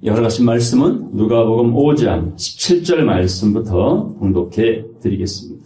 여러 가지 말씀은 누가복음 5장 17절 말씀부터 봉독해 드리겠습니다.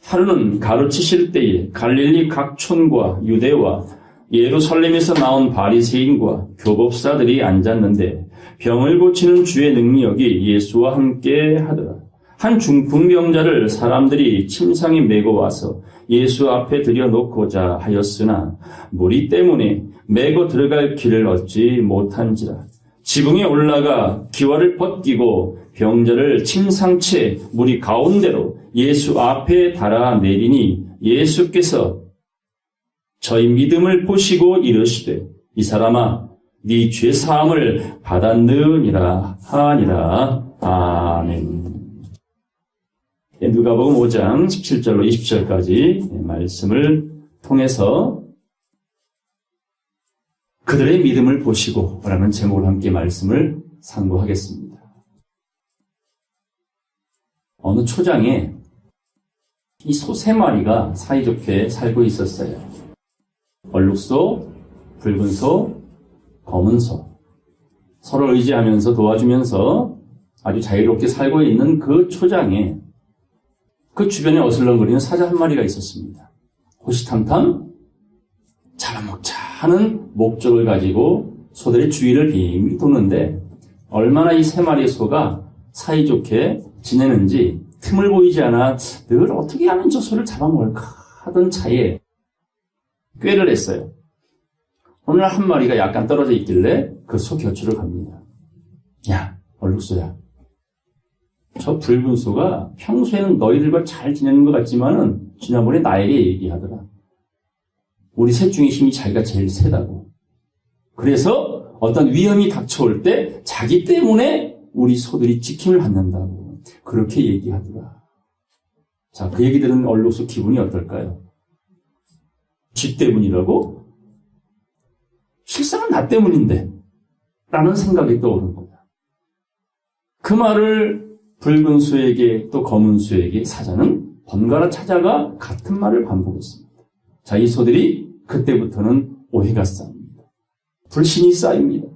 하루는 가르치실 때에 갈릴리 각 촌과 유대와 예루살렘에서 나온 바리새인과 교법사들이 앉았는데 병을 고치는 주의 능력이 예수와 함께 하더라. 한 중풍병자를 사람들이 침상에 메고 와서 예수 앞에 들여놓고자 하였으나 무리 때문에 메고 들어갈 길을 얻지 못한지라. 지붕에 올라가 기와를 벗기고 병자를 침상채 무리 가운데로 예수 앞에 달아 내리니 예수께서 저희 믿음을 보시고 이르시되 이 사람아 네 죄사함을 받았느니라 하니라. 아멘. 누가복음 5장 17절로 20절까지 말씀을 통해서 그들의 믿음을 보시고 라는 제목으로 함께 말씀을 상고하겠습니다. 어느 초장에 이 소 3마리가 사이좋게 살고 있었어요. 얼룩소, 붉은 소, 검은 소. 서로 의지하면서 도와주면서 아주 자유롭게 살고 있는 그 초장에 그 주변에 어슬렁거리는 사자 한 마리가 있었습니다. 호시탐탐 잡아먹자 하는 목적을 가지고 소들의 주위를 빙빙 도는데 얼마나 이 3마리의 소가 사이좋게 지내는지 틈을 보이지 않아 늘 어떻게 하면 저 소를 잡아먹을까 하던 차에 꾀를 했어요. 어느 날 한 마리가 약간 떨어져 있길래 그 소 곁으로 갑니다. 야, 얼룩소야. 저 붉은 소가 평소에는 너희들과 잘 지내는 것 같지만은 지난번에 나에게 얘기하더라. 우리 셋 중에 힘이 자기가 제일 세다고. 그래서 어떤 위험이 닥쳐올 때 자기 때문에 우리 소들이 지킴을 받는다고. 그렇게 얘기하더라. 자, 그 얘기 들은 얼룩소 기분이 어떨까요? 지 때문이라고? 실상은 나 때문인데 라는 생각이 떠오른 거야. 그 말을 붉은 수에게 또 검은 수에게 사자는 번갈아 찾아가 같은 말을 반복했습니다. 자, 이 소들이 그때부터는 오해가 쌓입니다. 불신이 쌓입니다.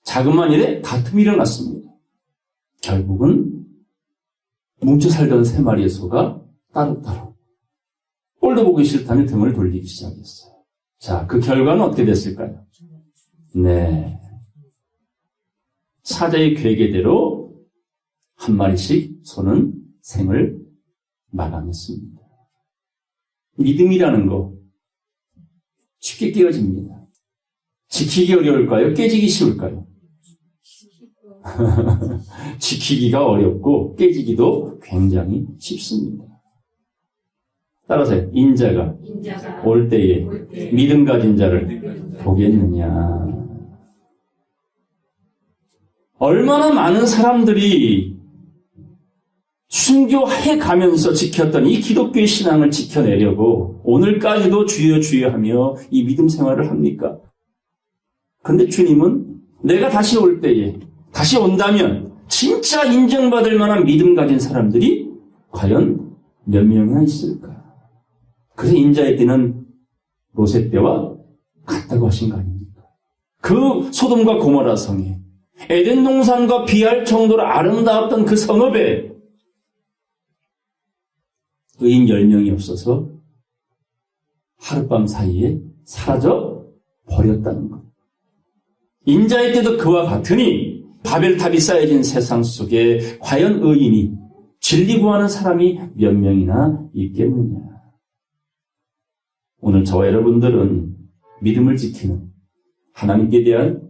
자그마한 일에 다툼이 일어났습니다. 결국은 뭉쳐 살던 3마리의 소가 따로따로 꼴도 보기 싫다며 등을 돌리기 시작했어요. 자, 그 결과는 어떻게 됐을까요? 네. 사자의 계계대로 한 마리씩 소는 생을 마감했습니다. 믿음이라는 거 쉽게 깨어집니다. 지키기 어려울까요? 깨지기 쉬울까요? 지키기가 어렵고 깨지기도 굉장히 쉽습니다. 따라서 인자가 올 때에 믿음 가진 자를 보겠느냐. 얼마나 많은 사람들이 순교해 가면서 지켰던 이 기독교의 신앙을 지켜내려고 오늘까지도 주여 주여 하며 이 믿음 생활을 합니까? 그런데 주님은 내가 다시 올 때에 다시 온다면 진짜 인정받을 만한 믿음 가진 사람들이 과연 몇 명이나 있을까? 그래서 인자의 때는 롯의 때와 같다고 하신 거 아닙니까? 그 소돔과 고모라 성에 에덴 동산과 비할 정도로 아름다웠던 그 성읍에 의인 10명이 없어서 하룻밤 사이에 사라져 버렸다는 것. 인자의 때도 그와 같으니 바벨탑이 쌓여진 세상 속에 과연 의인이 진리 구하는 사람이 몇 명이나 있겠느냐. 오늘 저와 여러분들은 믿음을 지키는 하나님께 대한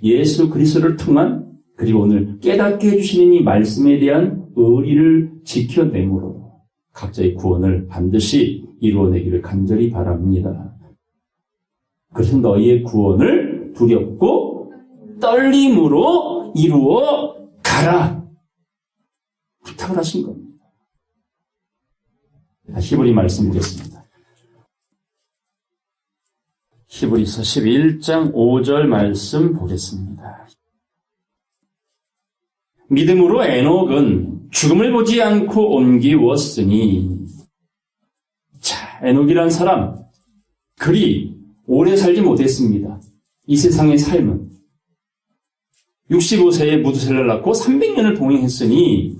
예수 그리스도를 통한 그리고 오늘 깨닫게 해주시는 이 말씀에 대한 의리를 지켜내므로 각자의 구원을 반드시 이루어내기를 간절히 바랍니다. 그래서 너희의 구원을 두렵고 떨림으로 이루어 가라. 부탁을 하신 겁니다. 히브리 말씀 보겠습니다. 히브리서 11장 5절 말씀 보겠습니다. 믿음으로 에녹은 죽음을 보지 않고 옮기웠으니. 자, 에녹이란 사람 그리 오래 살지 못했습니다. 이 세상의 삶은 65세에 무두셀라를 낳고 300년을 동행했으니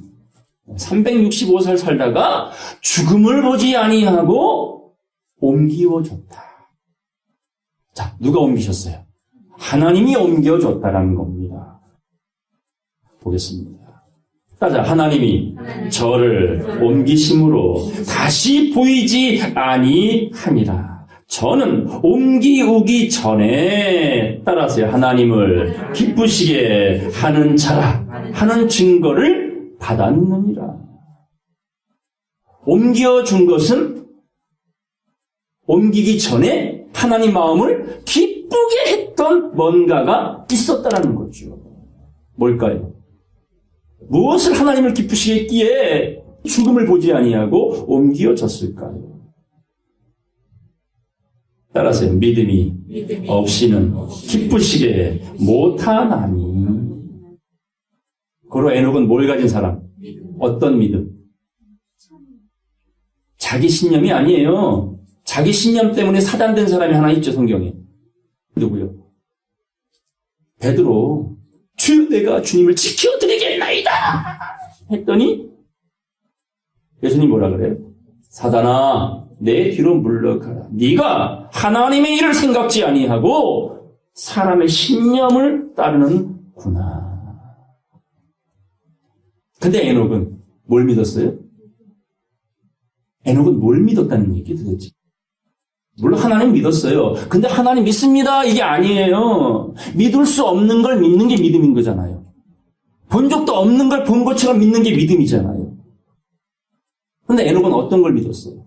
365살 살다가 죽음을 보지 아니하고 옮기어졌다. 자, 누가 옮기셨어요? 하나님이 옮겨줬다라는 겁니다. 보겠습니다. 따자, 하나님이 저를 옮기심으로 다시 보이지 아니하니라. 저는 옮기우기 전에 따라서 하나님을 기쁘시게 하는 자라 하는 증거를 받았느니라. 옮겨준 것은 옮기기 전에 하나님 마음을 기쁘게 했던 뭔가가 있었다는 거죠. 뭘까요? 무엇을 하나님을 기쁘시게 했기에 죽음을 보지 아니하고 옮겨졌을까요? 따라서 믿음이 없이는 기쁘시게 못하나니. 고로 에녹은 뭘 가진 사람? 어떤 믿음? 자기 신념이 아니에요. 자기 신념 때문에 사단된 사람이 하나 있죠, 성경에. 누구요? 베드로. 주여, 내가 주님을 지켜드리겠나이다 했더니 예수님 뭐라 그래요? 사단아, 내 뒤로 물러가라. 네가 하나님의 일을 생각지 아니하고 사람의 신념을 따르는구나. 근데 에녹은 뭘 믿었어요? 에녹은 뭘 믿었다는 얘기 도대체? 물론 하나님 믿었어요. 근데 하나님 믿습니다, 이게 아니에요. 믿을 수 없는 걸 믿는 게 믿음인 거잖아요. 본 적도 없는 걸 본 것처럼 믿는 게 믿음이잖아요. 근데 에녹은 어떤 걸 믿었어요?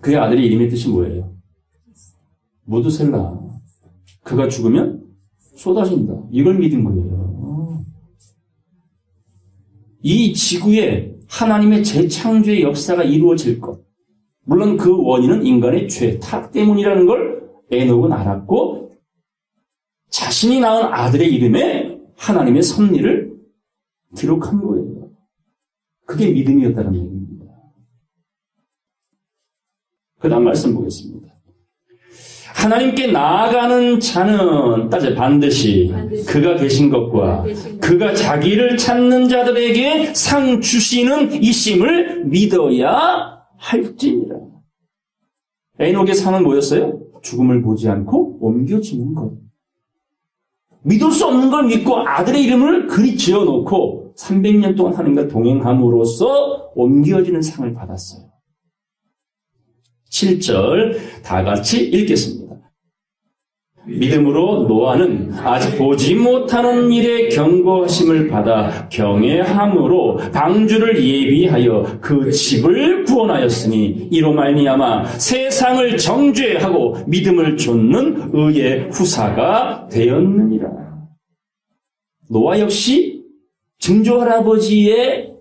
그의 아들의 이름의 뜻이 뭐예요? 무두셀라. 그가 죽으면 쏟아진다. 이걸 믿은 거예요. 이 지구에 하나님의 재창조의 역사가 이루어질 것. 물론 그 원인은 인간의 죄, 타락 때문이라는 걸 에녹은 알았고 자신이 낳은 아들의 이름에 하나님의 섭리를 기록한 거예요. 그게 믿음이었다는 얘기입니다. 그 다음 말씀 보겠습니다. 하나님께 나아가는 자는 따져 반드시 그가 계신 것과 그가 자기를 찾는 자들에게 상 주시는 이심을 믿어야 할지니라. 에녹의 상은 뭐였어요? 죽음을 보지 않고 옮겨지는 것. 믿을 수 없는 걸 믿고 아들의 이름을 그리 지어놓고 300년 동안 하나님과 동행함으로써 옮겨지는 상을 받았어요. 7절 다 같이 읽겠습니다. 믿음으로 노아는 아직 보지 못하는 일에 경고하심을 받아 경외함으로 방주를 예비하여 그 집을 구원하였으니 이로 말미암아 세상을 정죄하고 믿음을 좇는 의의 후사가 되었느니라. 노아 역시 증조 할아버지의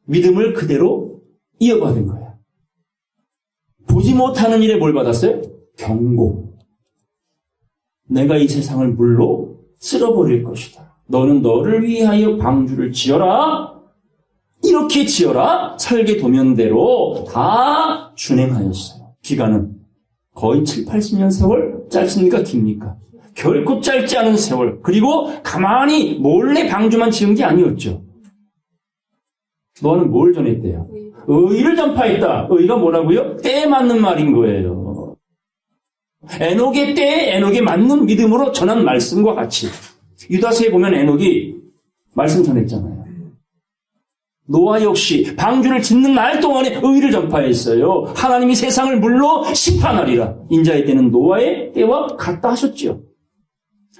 믿음을 그대로 이어받은 거야. 보지 못하는 일에 뭘 받았어요? 경고. 내가 이 세상을 물로 쓸어버릴 것이다. 너는 너를 위하여 방주를 지어라. 이렇게 지어라. 설계 도면대로 다 준행하였어요. 기간은 거의 7, 80년 세월? 짧습니까? 깁니까? 결코 짧지 않은 세월. 그리고 가만히 몰래 방주만 지은 게 아니었죠. 너는 뭘 전했대요? 의를 전파했다. 의가 뭐라고요? 때에 맞는 말인 거예요. 에녹의 때에 에녹에 맞는 믿음으로 전한 말씀과 같이 유다서에 보면 에녹이 말씀 전했잖아요. 노아 역시 방주를 짓는 날 동안에 의를 전파했어요. 하나님이 세상을 물로 심판하리라. 인자의 때는 노아의 때와 같다 하셨죠.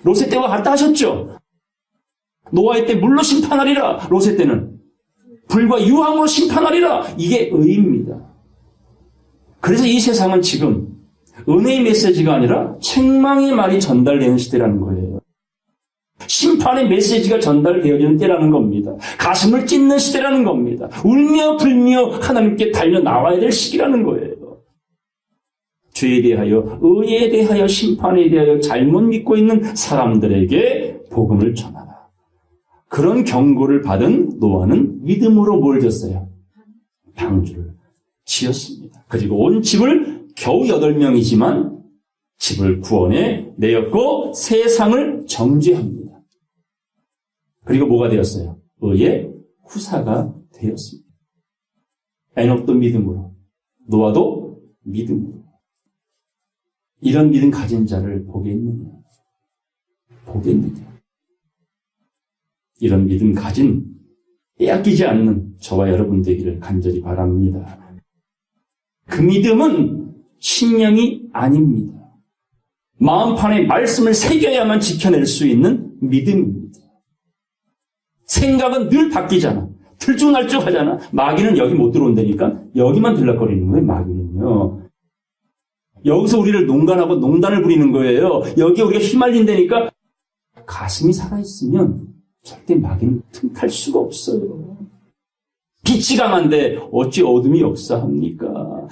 롯의 때와 같다 하셨죠. 노아의 때 물로 심판하리라. 롯의 때는 불과 유황으로 심판하리라. 이게 의입니다. 그래서 이 세상은 지금 은혜의 메시지가 아니라 책망의 말이 전달되는 시대라는 거예요. 심판의 메시지가 전달되어지는 때라는 겁니다. 가슴을 찢는 시대라는 겁니다. 울며 불며 하나님께 달려나와야 될 시기라는 거예요. 죄에 대하여, 의에 대하여, 심판에 대하여 잘못 믿고 있는 사람들에게 복음을 전하라. 그런 경고를 받은 노아는 믿음으로 뭘 졌어요? 방주를 지었습니다. 그리고 온 집을 겨우 8명이지만 집을 구원해 내었고 세상을 정죄합니다. 그리고 뭐가 되었어요? 의의 후사가 되었습니다. 에녹도 믿음으로, 노아도 믿음으로. 이런 믿음 가진 자를 보겠느냐? 보겠느냐? 이런 믿음 가진 빼앗기지 않는 저와 여러분 되기를 간절히 바랍니다. 그 믿음은 신념이 아닙니다. 마음판에 말씀을 새겨야만 지켜낼 수 있는 믿음입니다. 생각은 늘 바뀌잖아. 들쭉날쭉하잖아. 마귀는 여기 못 들어온다니까 여기만 들락거리는 거예요. 마귀는요. 여기서 우리를 농간하고 농단을 부리는 거예요. 여기 우리가 휘말린다니까 가슴이 살아있으면 절대 마귀는 틈탈 수가 없어요. 빛이 강한데 어찌 어둠이 역사합니까?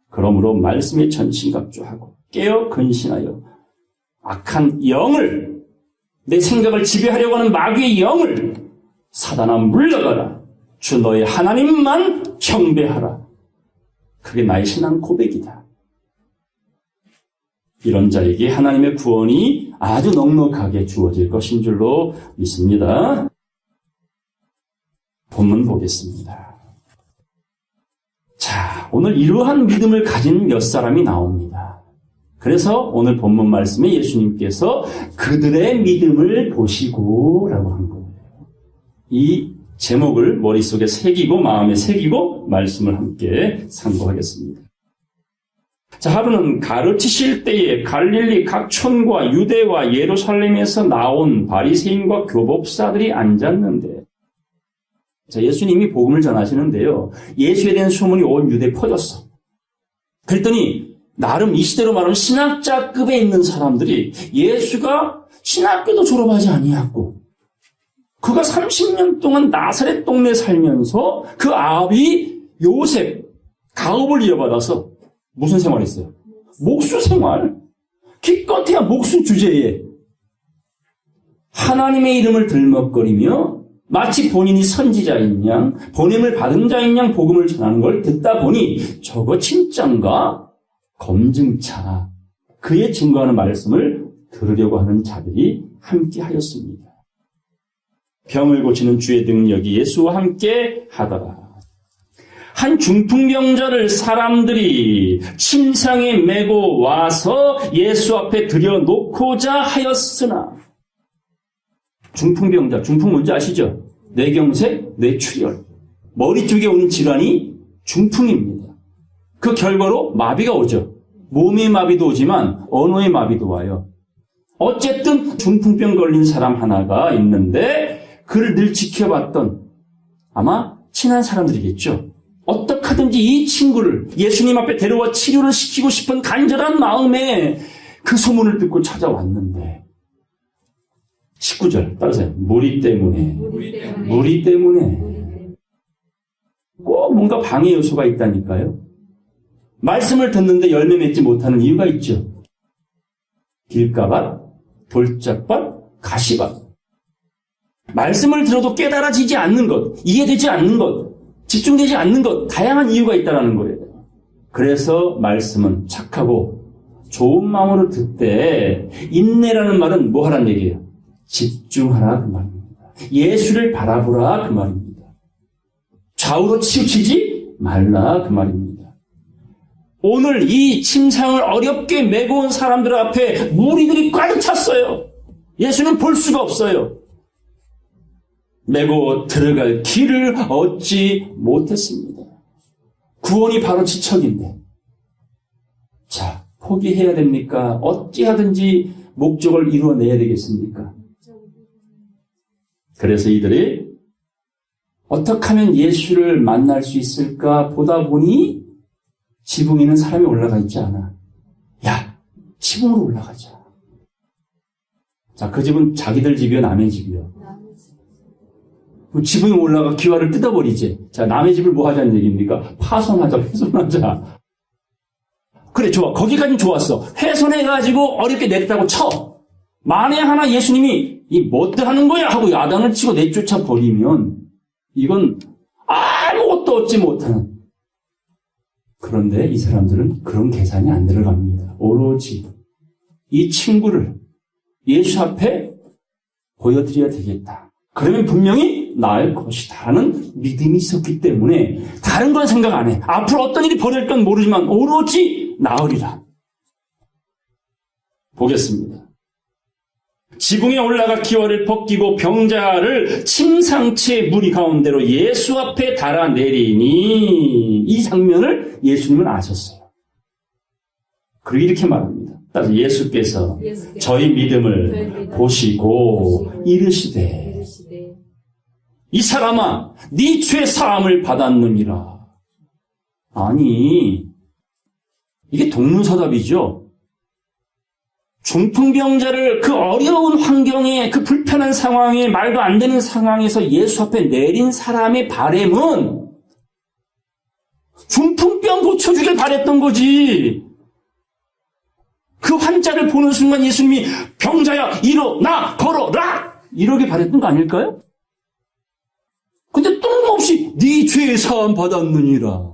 그러므로 말씀에 전신갑주하고 깨어 근신하여 악한 영을, 내 생각을 지배하려고 하는 마귀의 영을 사단아 물러가라. 주 너의 하나님만 경배하라. 그게 나의 신앙 고백이다. 이런 자에게 하나님의 구원이 아주 넉넉하게 주어질 것인 줄로 믿습니다. 본문 보겠습니다. 자, 오늘 이러한 믿음을 가진 몇 사람이 나옵니다. 그래서 오늘 본문 말씀에 예수님께서 그들의 믿음을 보시고 라고 한 거예요. 이 제목을 머릿속에 새기고 마음에 새기고 말씀을 함께 상고하겠습니다. 자, 하루는 가르치실 때에 갈릴리 각 촌과 유대와 예루살렘에서 나온 바리새인과 교법사들이 앉았는데, 자, 예수님이 복음을 전하시는데요. 예수에 대한 소문이 온 유대에 퍼졌어. 그랬더니 나름 이 시대로 말하면 신학자급에 있는 사람들이 예수가 신학교도 졸업하지 아니했고 그가 30년 동안 나사렛 동네에 살면서 그 아비 요셉 가업을 이어받아서 무슨 생활했어요? 목수 생활. 기껏해야 목수 주제에 하나님의 이름을 들먹거리며 마치 본인이 선지자인 양, 보냄을 받은 자인 양 복음을 전하는 걸 듣다 보니 저거 진짠가? 검증차. 그의 증거하는 말씀을 들으려고 하는 자들이 함께 하였습니다. 병을 고치는 주의 능력이 예수와 함께 하더라. 한 중풍병자를 사람들이 침상에 메고 와서 예수 앞에 들여놓고자 하였으나, 중풍병자, 중풍 뭔지 아시죠? 뇌경색, 뇌출혈. 머리 쪽에 오는 질환이 중풍입니다. 그 결과로 마비가 오죠. 몸의 마비도 오지만 언어의 마비도 와요. 어쨌든 중풍병 걸린 사람 하나가 있는데 그를 늘 지켜봤던 아마 친한 사람들이겠죠. 어떻게 하든지 이 친구를 예수님 앞에 데려와 치료를 시키고 싶은 간절한 마음에 그 소문을 듣고 찾아왔는데 19절 따르세요. 무리 때문에 꼭 뭔가 방해 요소가 있다니까요. 말씀을 듣는데 열매 맺지 못하는 이유가 있죠. 길가밭, 돌짝밭, 가시밭. 말씀을 들어도 깨달아지지 않는 것, 이해되지 않는 것, 집중되지 않는 것, 다양한 이유가 있다는 거예요. 그래서 말씀은 착하고 좋은 마음으로 듣되 인내라는 말은 뭐 하라는 얘기예요? 집중하라 그 말입니다. 예수를 바라보라 그 말입니다. 좌우로 치우치지 말라 그 말입니다. 오늘 이 침상을 어렵게 메고 온 사람들 앞에 무리들이 가득 찼어요. 예수는 볼 수가 없어요. 메고 들어갈 길을 얻지 못했습니다. 구원이 바로 지척인데, 자, 포기해야 됩니까? 어찌하든지 목적을 이루어내야 되겠습니까? 그래서 이들이 어떻게 하면 예수를 만날 수 있을까 보다 보니 지붕에는 사람이 올라가 있지 않아. 야, 지붕으로 올라가자. 자, 그 집은 자기들 집이요, 남의 집이요? 지붕에 올라가 기와를 뜯어버리지. 자, 남의 집을 뭐 하자는 얘기입니까? 파손하자, 훼손하자. 그래, 좋아. 거기까지는 좋았어. 훼손해가지고 어렵게 내렸다고 쳐. 만에 하나 예수님이 이 뭣들 하는 거야 하고 야단을 치고 내쫓아 버리면 이건 아무것도 얻지 못하는. 그런데 이 사람들은 그런 계산이 안 들어갑니다. 오로지 이 친구를 예수 앞에 보여드려야 되겠다. 그러면 분명히 나을 것이다 하는 믿음이 있었기 때문에 다른 건 생각 안 해. 앞으로 어떤 일이 벌어질 건 모르지만 오로지 나으리라. 보겠습니다. 지붕에 올라가 기와를 벗기고 병자를 침상체 무리 가운데로 예수 앞에 달아내리니, 이 장면을 예수님은 아셨어요. 그리고 이렇게 말합니다. 따라서 예수께서 저희 믿음을 보시고 이르시되 이 사람아 네 죄 사함을 받았느니라. 아니, 이게 동문서답이죠. 중풍병자를 그 어려운 환경에, 그 불편한 상황에, 말도 안 되는 상황에서 예수 앞에 내린 사람의 바람은 중풍병 고쳐주길 바랬던 거지. 그 환자를 보는 순간 예수님이 병자야 일어나 걸어라 이러게 바랬던 거 아닐까요? 근데 뜬금없이 네 죄 사함 받았느니라.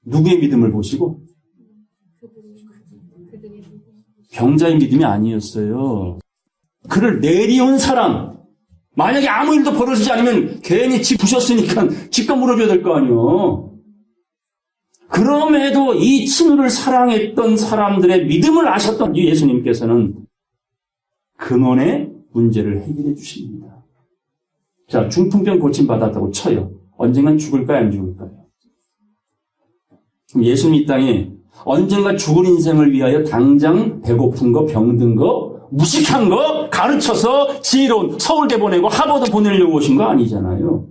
누구의 믿음을 보시고? 병자의 믿음이 아니었어요. 그를 내리온 사람, 만약에 아무 일도 벌어지지 않으면 괜히 집 부셨으니까 집값 물어줘야 될 거 아니에요. 그럼에도 이 친구를 사랑했던 사람들의 믿음을 아셨던 예수님께서는 근원의 문제를 해결해 주십니다. 자, 중풍병 고침받았다고 쳐요. 언젠간 죽을까요, 안 죽을까요? 예수님 이 땅에 언젠가 죽을 인생을 위하여 당장 배고픈 거, 병든 거, 무식한 거 가르쳐서 지혜로운 서울대 보내고 하버드 보내려고 오신 거 아니잖아요.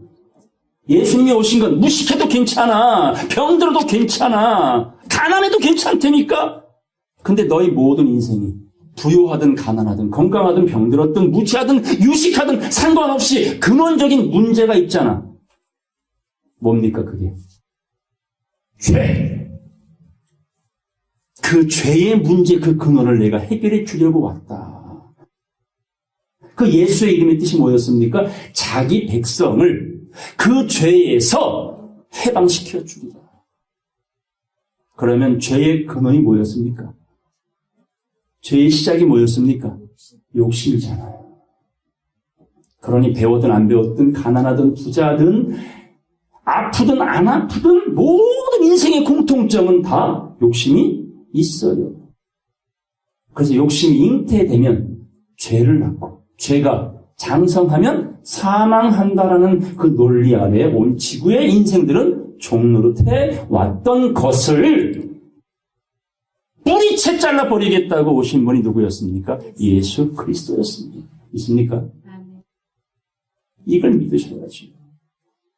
예수님이 오신 건 무식해도 괜찮아, 병들어도 괜찮아, 가난해도 괜찮다니까. 근데 너희 모든 인생이 부유하든 가난하든 건강하든 병들었든 무지하든 유식하든 상관없이 근원적인 문제가 있잖아. 뭡니까 그게? 죄. 그 죄의 문제, 그 근원을 내가 해결해 주려고 왔다. 그 예수의 이름의 뜻이 뭐였습니까? 자기 백성을 그 죄에서 해방시켜 주리라. 그러면 죄의 근원이 뭐였습니까? 죄의 시작이 뭐였습니까? 욕심이잖아요. 그러니 배웠든 안 배웠든 가난하든 부자든 아프든 안 아프든 모든 인생의 공통점은 다 욕심이 있어요. 그래서 욕심이 잉태되면 죄를 낳고 죄가 장성하면 사망한다라는 그 논리 아래 온 지구의 인생들은 종노릇해 왔던 것을 뿌리채 잘라버리겠다고 오신 분이 누구였습니까? 예수 그리스도였습니다. 있습니까? 이걸 믿으셔야죠.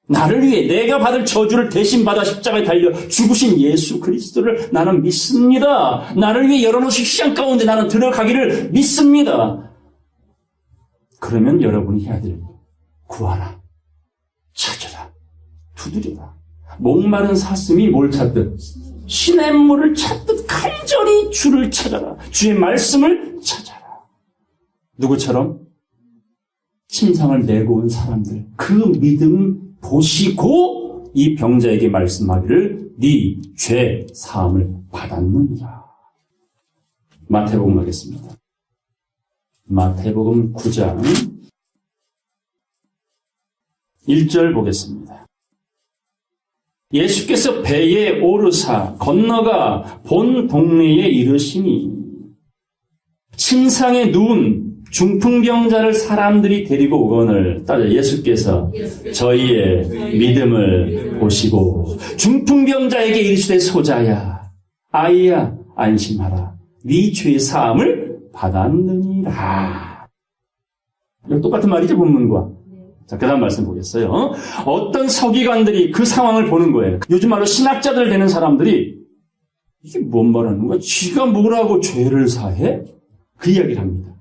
나를 위해 내가 받을 저주를 대신 받아 십자가에 달려 죽으신 예수 그리스도를 나는 믿습니다. 나를 위해 열어놓으신 시장 가운데 나는 들어가기를 믿습니다. 그러면 여러분이 해야 될 구하라, 찾아라, 두드려라. 목마른 사슴이 뭘 찾듯 시냇물을 찾듯 간절히 주를 찾아라. 주의 말씀을 찾아라. 누구처럼? 침상을 내고 온 사람들. 그 믿음 보시고 이 병자에게 말씀하기를 네 죄 사함을 받았느니라. 마태복음 하겠습니다. 마태복음 9장 1절 보겠습니다. 예수께서 배에 오르사 건너가 본 동네에 이르시니 침상에 누운 중풍병자를 사람들이 데리고 오거늘. 따라 예수께서 저희의 믿음을 보시고 중풍병자에게 이르시되 소자야 아이야 안심하라 네 죄 사함을 받았느니라. 이거 똑같은 말이죠, 본문과. 자, 그 다음 말씀 보겠어요. 어떤 서기관들이 그 상황을 보는 거예요. 요즘 말로 신학자들 되는 사람들이 이게 뭔 말하는 거야? 쥐가 뭐라고 죄를 사해? 그 이야기를 합니다.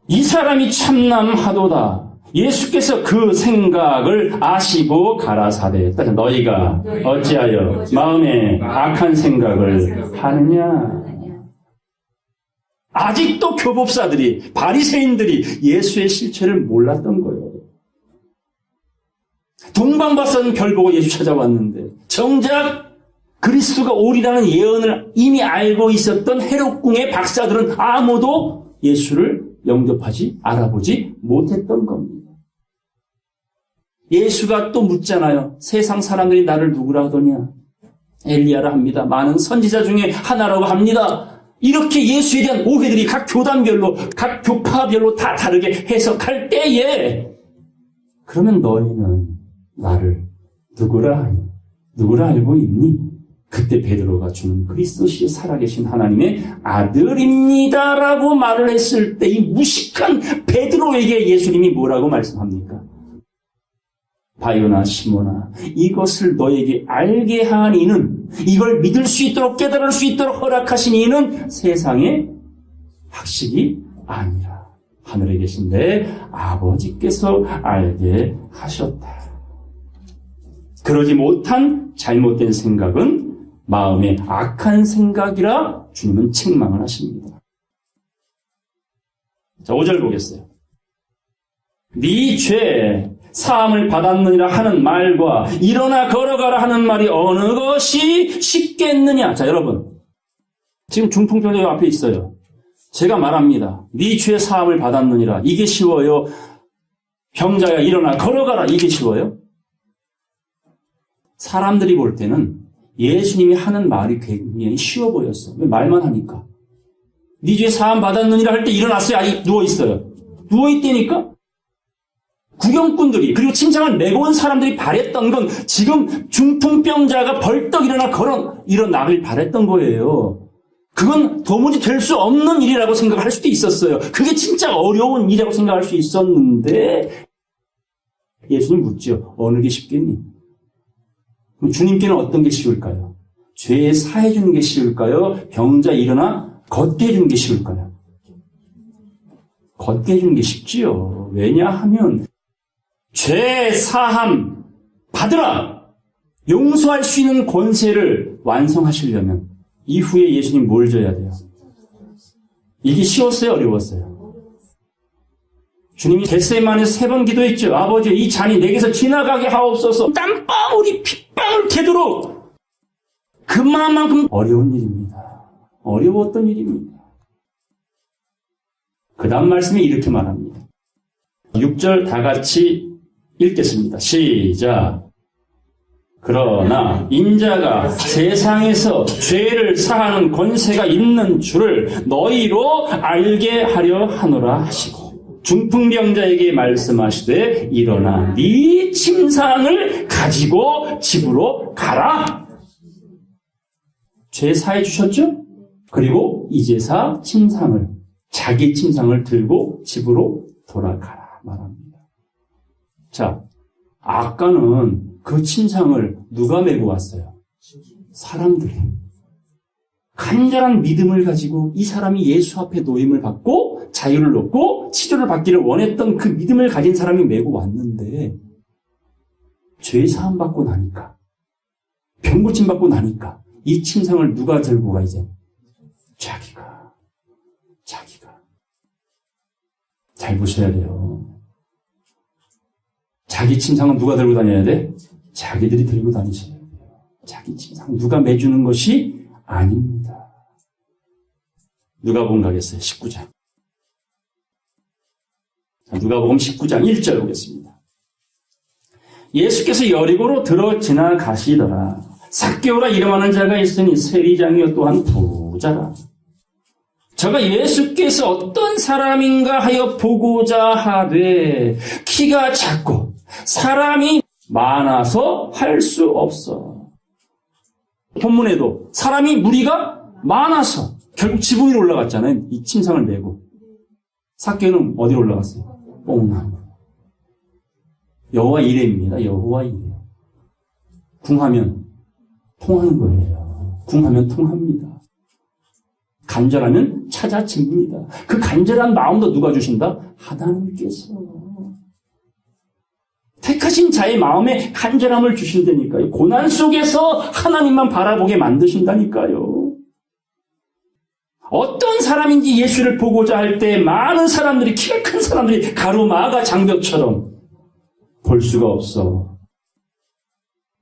이 사람이 참남하도다. 예수께서 그 생각을 아시고 가라사대. 너희가 어찌하여 마음에 악한 생각을 하느냐? 아직도 교법사들이, 바리새인들이 예수의 실체를 몰랐던 거예요. 동방바사는 별 보고 예수 찾아왔는데 정작 그리스도가 오리라는 예언을 이미 알고 있었던 헤롯궁의 박사들은 아무도 예수를 영접하지, 알아보지 못했던 겁니다. 예수가 또 묻잖아요. 세상 사람들이 나를 누구라 하더냐? 엘리야라 합니다. 많은 선지자 중에 하나라고 합니다. 이렇게 예수에 대한 오해들이 각 교단별로, 각 교파별로 다 다르게 해석할 때에 그러면 너희는 나를 누구라 알고 있니? 그때 베드로가 주는 그리스도시에 살아계신 하나님의 아들입니다라고 말을 했을 때 이 무식한 베드로에게 예수님이 뭐라고 말씀합니까? 바요나 시몬아, 이것을 너에게 알게 한 이는, 이걸 믿을 수 있도록 깨달을 수 있도록 허락하신 이는 세상의 학식이 아니라 하늘에 계신 내 아버지께서 알게 하셨다. 그러지 못한 잘못된 생각은 마음의 악한 생각이라 주님은 책망을 하십니다. 자, 5절 보겠어요. 네 죄 사함을 받았느니라 하는 말과 일어나 걸어가라 하는 말이 어느 것이 쉽겠느냐. 자, 여러분, 지금 중풍병자 앞에 있어요. 제가 말합니다. 네 죄 사함을 받았느니라. 이게 쉬워요? 병자야 일어나 걸어가라. 이게 쉬워요? 사람들이 볼 때는 예수님이 하는 말이 굉장히 쉬워 보였어. 왜? 말만 하니까. 네 죄 사함 받았느니라 할 때 일어났어요? 아니, 누워있어요. 누워있다니까? 구경꾼들이, 그리고 침상을 메고 온 사람들이 바랬던 건 지금 중풍병자가 벌떡 일어나길 바랬던 거예요. 그건 도무지 될 수 없는 일이라고 생각할 수도 있었어요. 그게 진짜 어려운 일이라고 생각할 수 있었는데 예수님 묻죠. 어느 게 쉽겠니? 그럼 주님께는 어떤 게 쉬울까요? 죄 사해 주는 게 쉬울까요? 병자 일어나 걷게 해주는 게 쉬울까요? 걷게 해주는 게 쉽지요. 왜냐하면 죄 사함 받으라! 용서할 수 있는 권세를 완성하시려면 이후에 예수님 뭘 줘야 돼요? 이게 쉬웠어요? 어려웠어요? 주님이 겟세마네에서 3번 기도했죠. 아버지, 이 잔이 내게서 지나가게 하옵소서. 땀방울이 핏방울 캐도록. 그만큼 어려운 일입니다. 어려웠던 일입니다. 그 다음 말씀이 이렇게 말합니다. 6절 다 같이 읽겠습니다. 시작. 그러나 인자가 세상에서 죄를 사하는 권세가 있는 줄을 너희로 알게 하려 하노라 하시고 중풍병자에게 말씀하시되 일어나 네 침상을 가지고 집으로 가라. 죄 사해 주셨죠? 그리고 이제사 침상을, 자기 침상을 들고 집으로 돌아가라 말합니다. 자, 아까는 그 침상을 누가 메고 왔어요? 사람들이. 간절한 믿음을 가지고 이 사람이 예수 앞에 노임을 받고 자유를 얻고 치료를 받기를 원했던 그 믿음을 가진 사람이 메고 왔는데 죄 사함 받고 나니까, 병 고침 받고 나니까 이 침상을 누가 들고 가 이제? 자기가. 잘 보셔야 돼요. 자기 침상은 누가 들고 다녀야 돼? 자기들이 들고 다니셔야 돼요. 자기 침상 누가 매주는 것이 아닙니다. 누가복음 가겠어요? 19장. 자, 누가복음 19장 1절 보겠습니다. 예수께서 여리고로 들어 지나가시더라. 삭개오라 이름하는 자가 있으니 세리장이요 또한 부자라. 저가 예수께서 어떤 사람인가 하여 보고자 하되 키가 작고 사람이 많아서 할 수 없어. 본문에도 사람이 무리가 많아서 결국 지붕 위로 올라갔잖아요. 이 침상을 메고. 삭개오는 어디로 올라갔어요? 뽕나무. 여호와 이레입니다. 여호와 이레. 궁하면 통하는 거예요. 궁하면 통합니다. 간절하면 찾아집니다. 그 간절한 마음도 누가 주신다? 하나님께서. 택하신 자의 마음에 간절함을 주신다니까요. 고난 속에서 하나님만 바라보게 만드신다니까요. 어떤 사람인지 예수를 보고자 할 때 많은 사람들이, 키가 큰 사람들이 가로막아 장벽처럼 볼 수가 없어.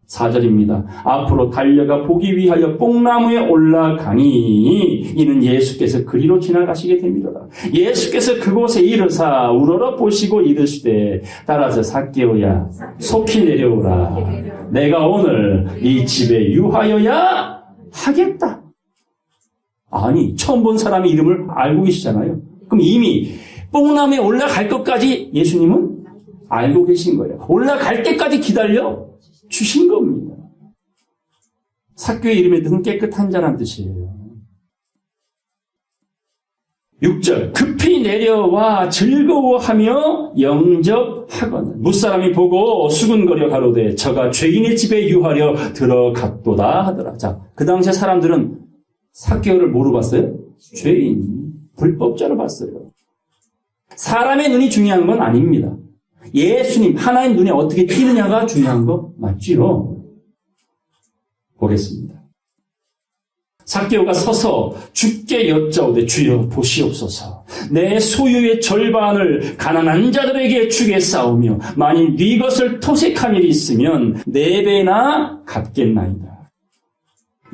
4절입니다. 앞으로 달려가 보기 위하여 뽕나무에 올라가니 이는 예수께서 그리로 지나가시게 됩니다. 예수께서 그곳에 이르사 우러러 보시고 이르시되 따라서 삭개오야 속히 내려오라. 내가 오늘 이 집에 유하여야 하겠다. 아니, 처음 본 사람의 이름을 알고 계시잖아요. 그럼 이미 뽕나무에 올라갈 것까지 예수님은 알고 계신 거예요. 올라갈 때까지 기다려 주신 겁니다. 삭개오의 이름의 뜻은 깨끗한 자란 뜻이에요. 6절 급히 내려와 즐거워하며 영접하거늘 무사람이 보고 수군거려 가로되 저가 죄인의 집에 유하려 들어갔도다 하더라. 자, 그 당시에 사람들은 삭개오를 뭐로 봤어요? 죄인, 불법자로 봤어요. 사람의 눈이 중요한 건 아닙니다. 예수님, 하나님 눈에 어떻게 띄느냐가 중요한 거 맞지요? 보겠습니다. 삭개오가 서서 주께 여짜오되 주여 보시옵소서. 내 소유의 절반을 가난한 자들에게 주겠사오며 만일 네 것을 토색한 일이 있으면 4배나 갚겠나이다.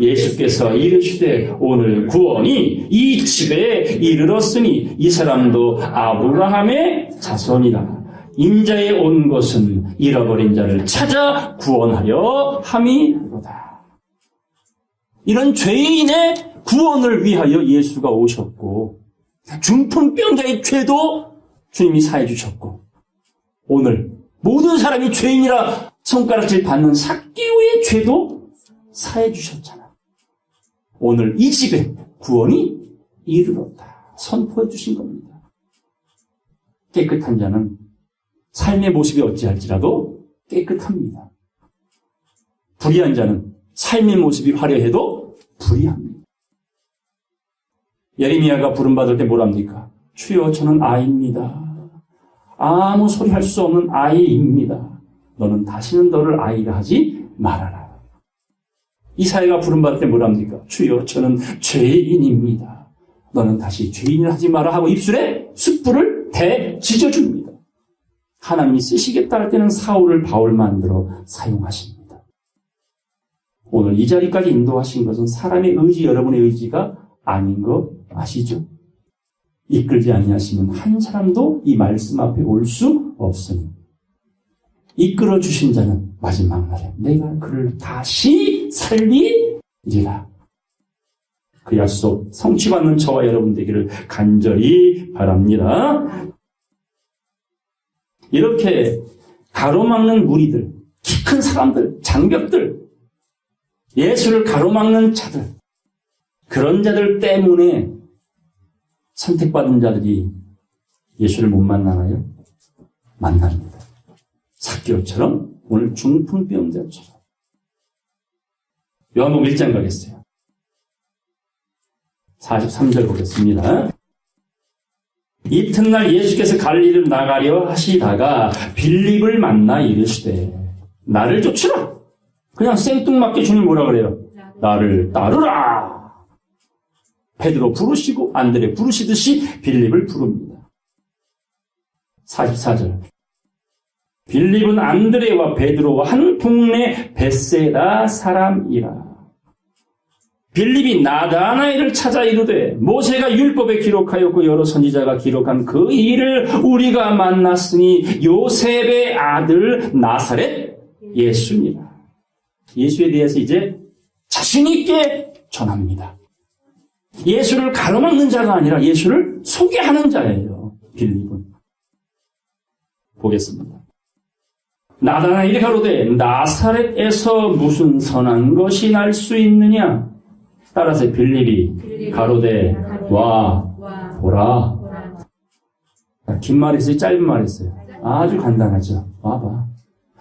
예수께서 이르시되 오늘 구원이 이 집에 이르렀으니 이 사람도 아브라함의 자손이라. 인자에 온 것은 잃어버린 자를 찾아 구원하려 함이로다. 이런 죄인의 구원을 위하여 예수가 오셨고 중풍병자의 죄도 주님이 사해 주셨고 오늘 모든 사람이 죄인이라 손가락질 받는 삭개오의 죄도 사해 주셨잖아. 오늘 이 집에 구원이 이르렀다. 선포해 주신 겁니다. 깨끗한 자는 삶의 모습이 어찌할지라도 깨끗합니다. 불의한 자는 삶의 모습이 화려해도 불의합니다. 예레미야가 부름받을 때 뭐랍니까? 주여 저는 아이입니다. 아무 소리 할 수 없는 아이입니다. 너는 다시는 너를 아이라 하지 말아라. 이사야가 부름받을 때 뭐랍니까? 주여 저는 죄인입니다. 너는 다시 죄인을 하지 마라 하고 입술에 숯불을 대지져줍니다. 하나님이 쓰시겠다 할 때는 사울을 바울 만들어 사용하십니다. 오늘 이 자리까지 인도하신 것은 사람의 의지, 여러분의 의지가 아닌 거 아시죠? 이끌지 아니하시면 한 사람도 이 말씀 앞에 올 수 없으니 이끌어 주신 자는 마지막 날에 내가 그를 다시 살리리라. 그 약속 성취받는 저와 여러분 되기를 간절히 바랍니다. 이렇게 가로막는 무리들, 키 큰 사람들, 장벽들, 예수를 가로막는 자들, 그런 자들 때문에 선택받은 자들이 예수를 못 만나나요? 만납니다. 삭개오처럼 오늘 중풍병자처럼. 요한복음 1장 가겠어요. 43절 보겠습니다. 이튿날 예수께서 갈릴리로 나가려 하시다가 빌립을 만나 이르시되 나를 쫓으라. 그냥 생뚱맞게 주님 뭐라 그래요? 나를 따르라. 베드로 부르시고 안드레 부르시듯이 빌립을 부릅니다. 44절 빌립은 안드레와 베드로와 한 동네 벳세다 사람이라. 빌립이 나다나엘을 찾아 이르되 모세가 율법에 기록하였고 여러 선지자가 기록한 그 일을 우리가 만났으니 요셉의 아들 나사렛 예수니라. 예수에 대해서 이제 자신 있게 전합니다. 예수를 가로막는 자가 아니라 예수를 소개하는 자예요. 빌립은. 보겠습니다. 나다나엘이 가로되 나사렛에서 무슨 선한 것이 날 수 있느냐? 따라서 빌립이 가로되 와 보라. 긴 말했어요? 짧은 말했어요? 아주 간단하죠. 와봐.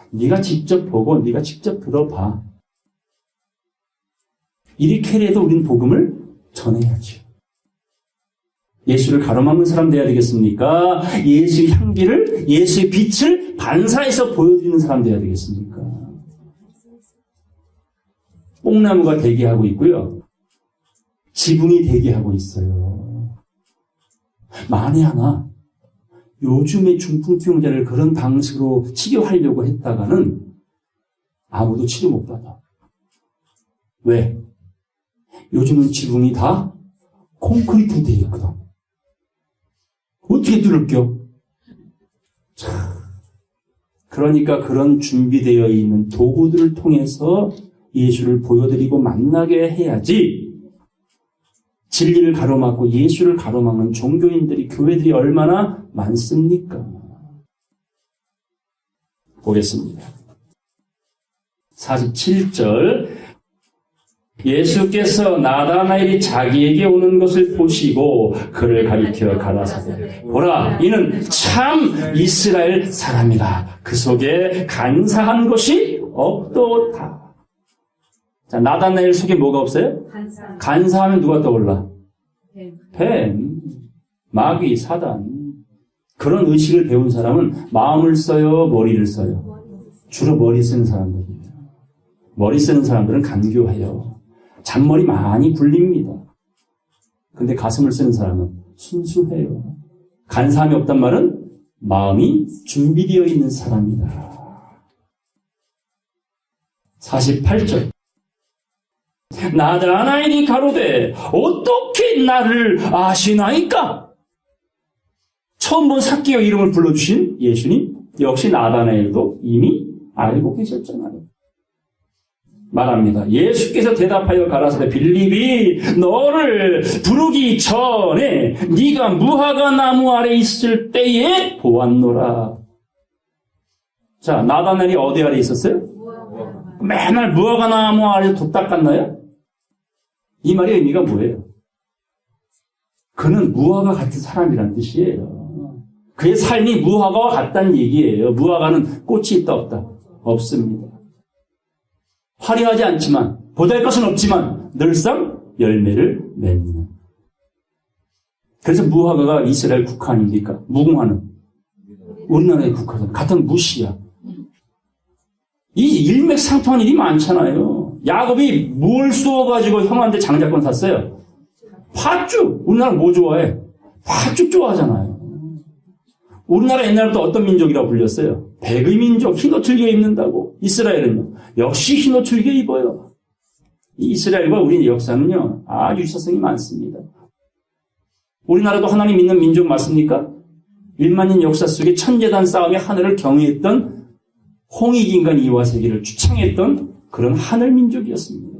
네가 직접 보고 네가 직접 들어봐. 이렇게라도 우리는 복음을 전해야죠. 예수를 가로막는 사람 돼야 되겠습니까? 예수의 향기를, 예수의 빛을 반사해서 보여드리는 사람 돼야 되겠습니까? 뽕나무가 대기하고 있고요. 지붕이 대기하고 있어요. 만에 하나 요즘의 중풍병자를 그런 방식으로 치료하려고 했다가는 아무도 치료 못 받아. 왜? 요즘은 지붕이 다 콘크리트 되어 있거든. 어떻게 뚫을게요? 그러니까 그런 준비되어 있는 도구들을 통해서 예수를 보여드리고 만나게 해야지, 진리를 가로막고 예수를 가로막는 종교인들이, 교회들이 얼마나 많습니까? 보겠습니다. 47절. 예수께서 나다나엘이 자기에게 오는 것을 보시고 그를 가리켜 가라사대, 보라, 이는 참 이스라엘 사람이라. 그 속에 간사한 것이 없도다. 자, 나다나엘 속에 뭐가 없어요? 간사하면 누가 떠올라? 뱀, 마귀, 사단. 그런 의식을 배운 사람은 마음을 써요, 머리를 써요? 주로 머리 쓰는 사람들이에요. 머리 쓰는 사람들은 간교해요. 잔머리 많이 굴립니다. 근데 가슴을 쓰는 사람은 순수해요. 간사함이 없단 말은 마음이 준비되어 있는 사람이다. 48절. 나다나엘이 가로되 어떻게 나를 아시나이까? 처음 본 삭개오 이름을 불러주신 예수님, 역시 나다나엘도 이미 알고 계셨잖아요. 말합니다. 예수께서 대답하여 가라사대, 빌립이 너를 부르기 전에 네가 무화과 나무 아래 있을 때에 보았노라. 자, 나다나엘이 어디 아래 있었어요? 맨날 무화과 나무 아래 돛 닦았나요? 이 말의 의미가 뭐예요? 그는 무화과 같은 사람이란 뜻이에요. 그의 삶이 무화과와 같다는 얘기예요. 무화과는 꽃이 있다 없다? 없습니다. 화려하지 않지만, 보잘것은 없지만 늘상 열매를 맺는. 그래서 무화과가 이스라엘 국화입니까? 무궁화는 우리나라의 국화잖아요. 같은 무시야. 이 일맥상통한 일이 많잖아요. 야곱이 뭘 쏘아가지고 형한테 장자권 샀어요? 팥죽. 우리나라 뭐 좋아해? 팥죽 좋아하잖아요. 우리나라 옛날부터 어떤 민족이라고 불렸어요? 백의 민족, 흰옷 즐겨 입는다고. 이스라엘은요, 역시 흰옷 즐겨 입어요. 이 이스라엘과 우리의 역사는요, 아주 유사성이 많습니다. 우리나라도 하나님 믿는 민족 맞습니까? 1만년 역사 속에 천재단 싸움에 하늘을 경외했던, 홍익인간 이와 세계를 주창했던 그런 하늘 민족이었습니다.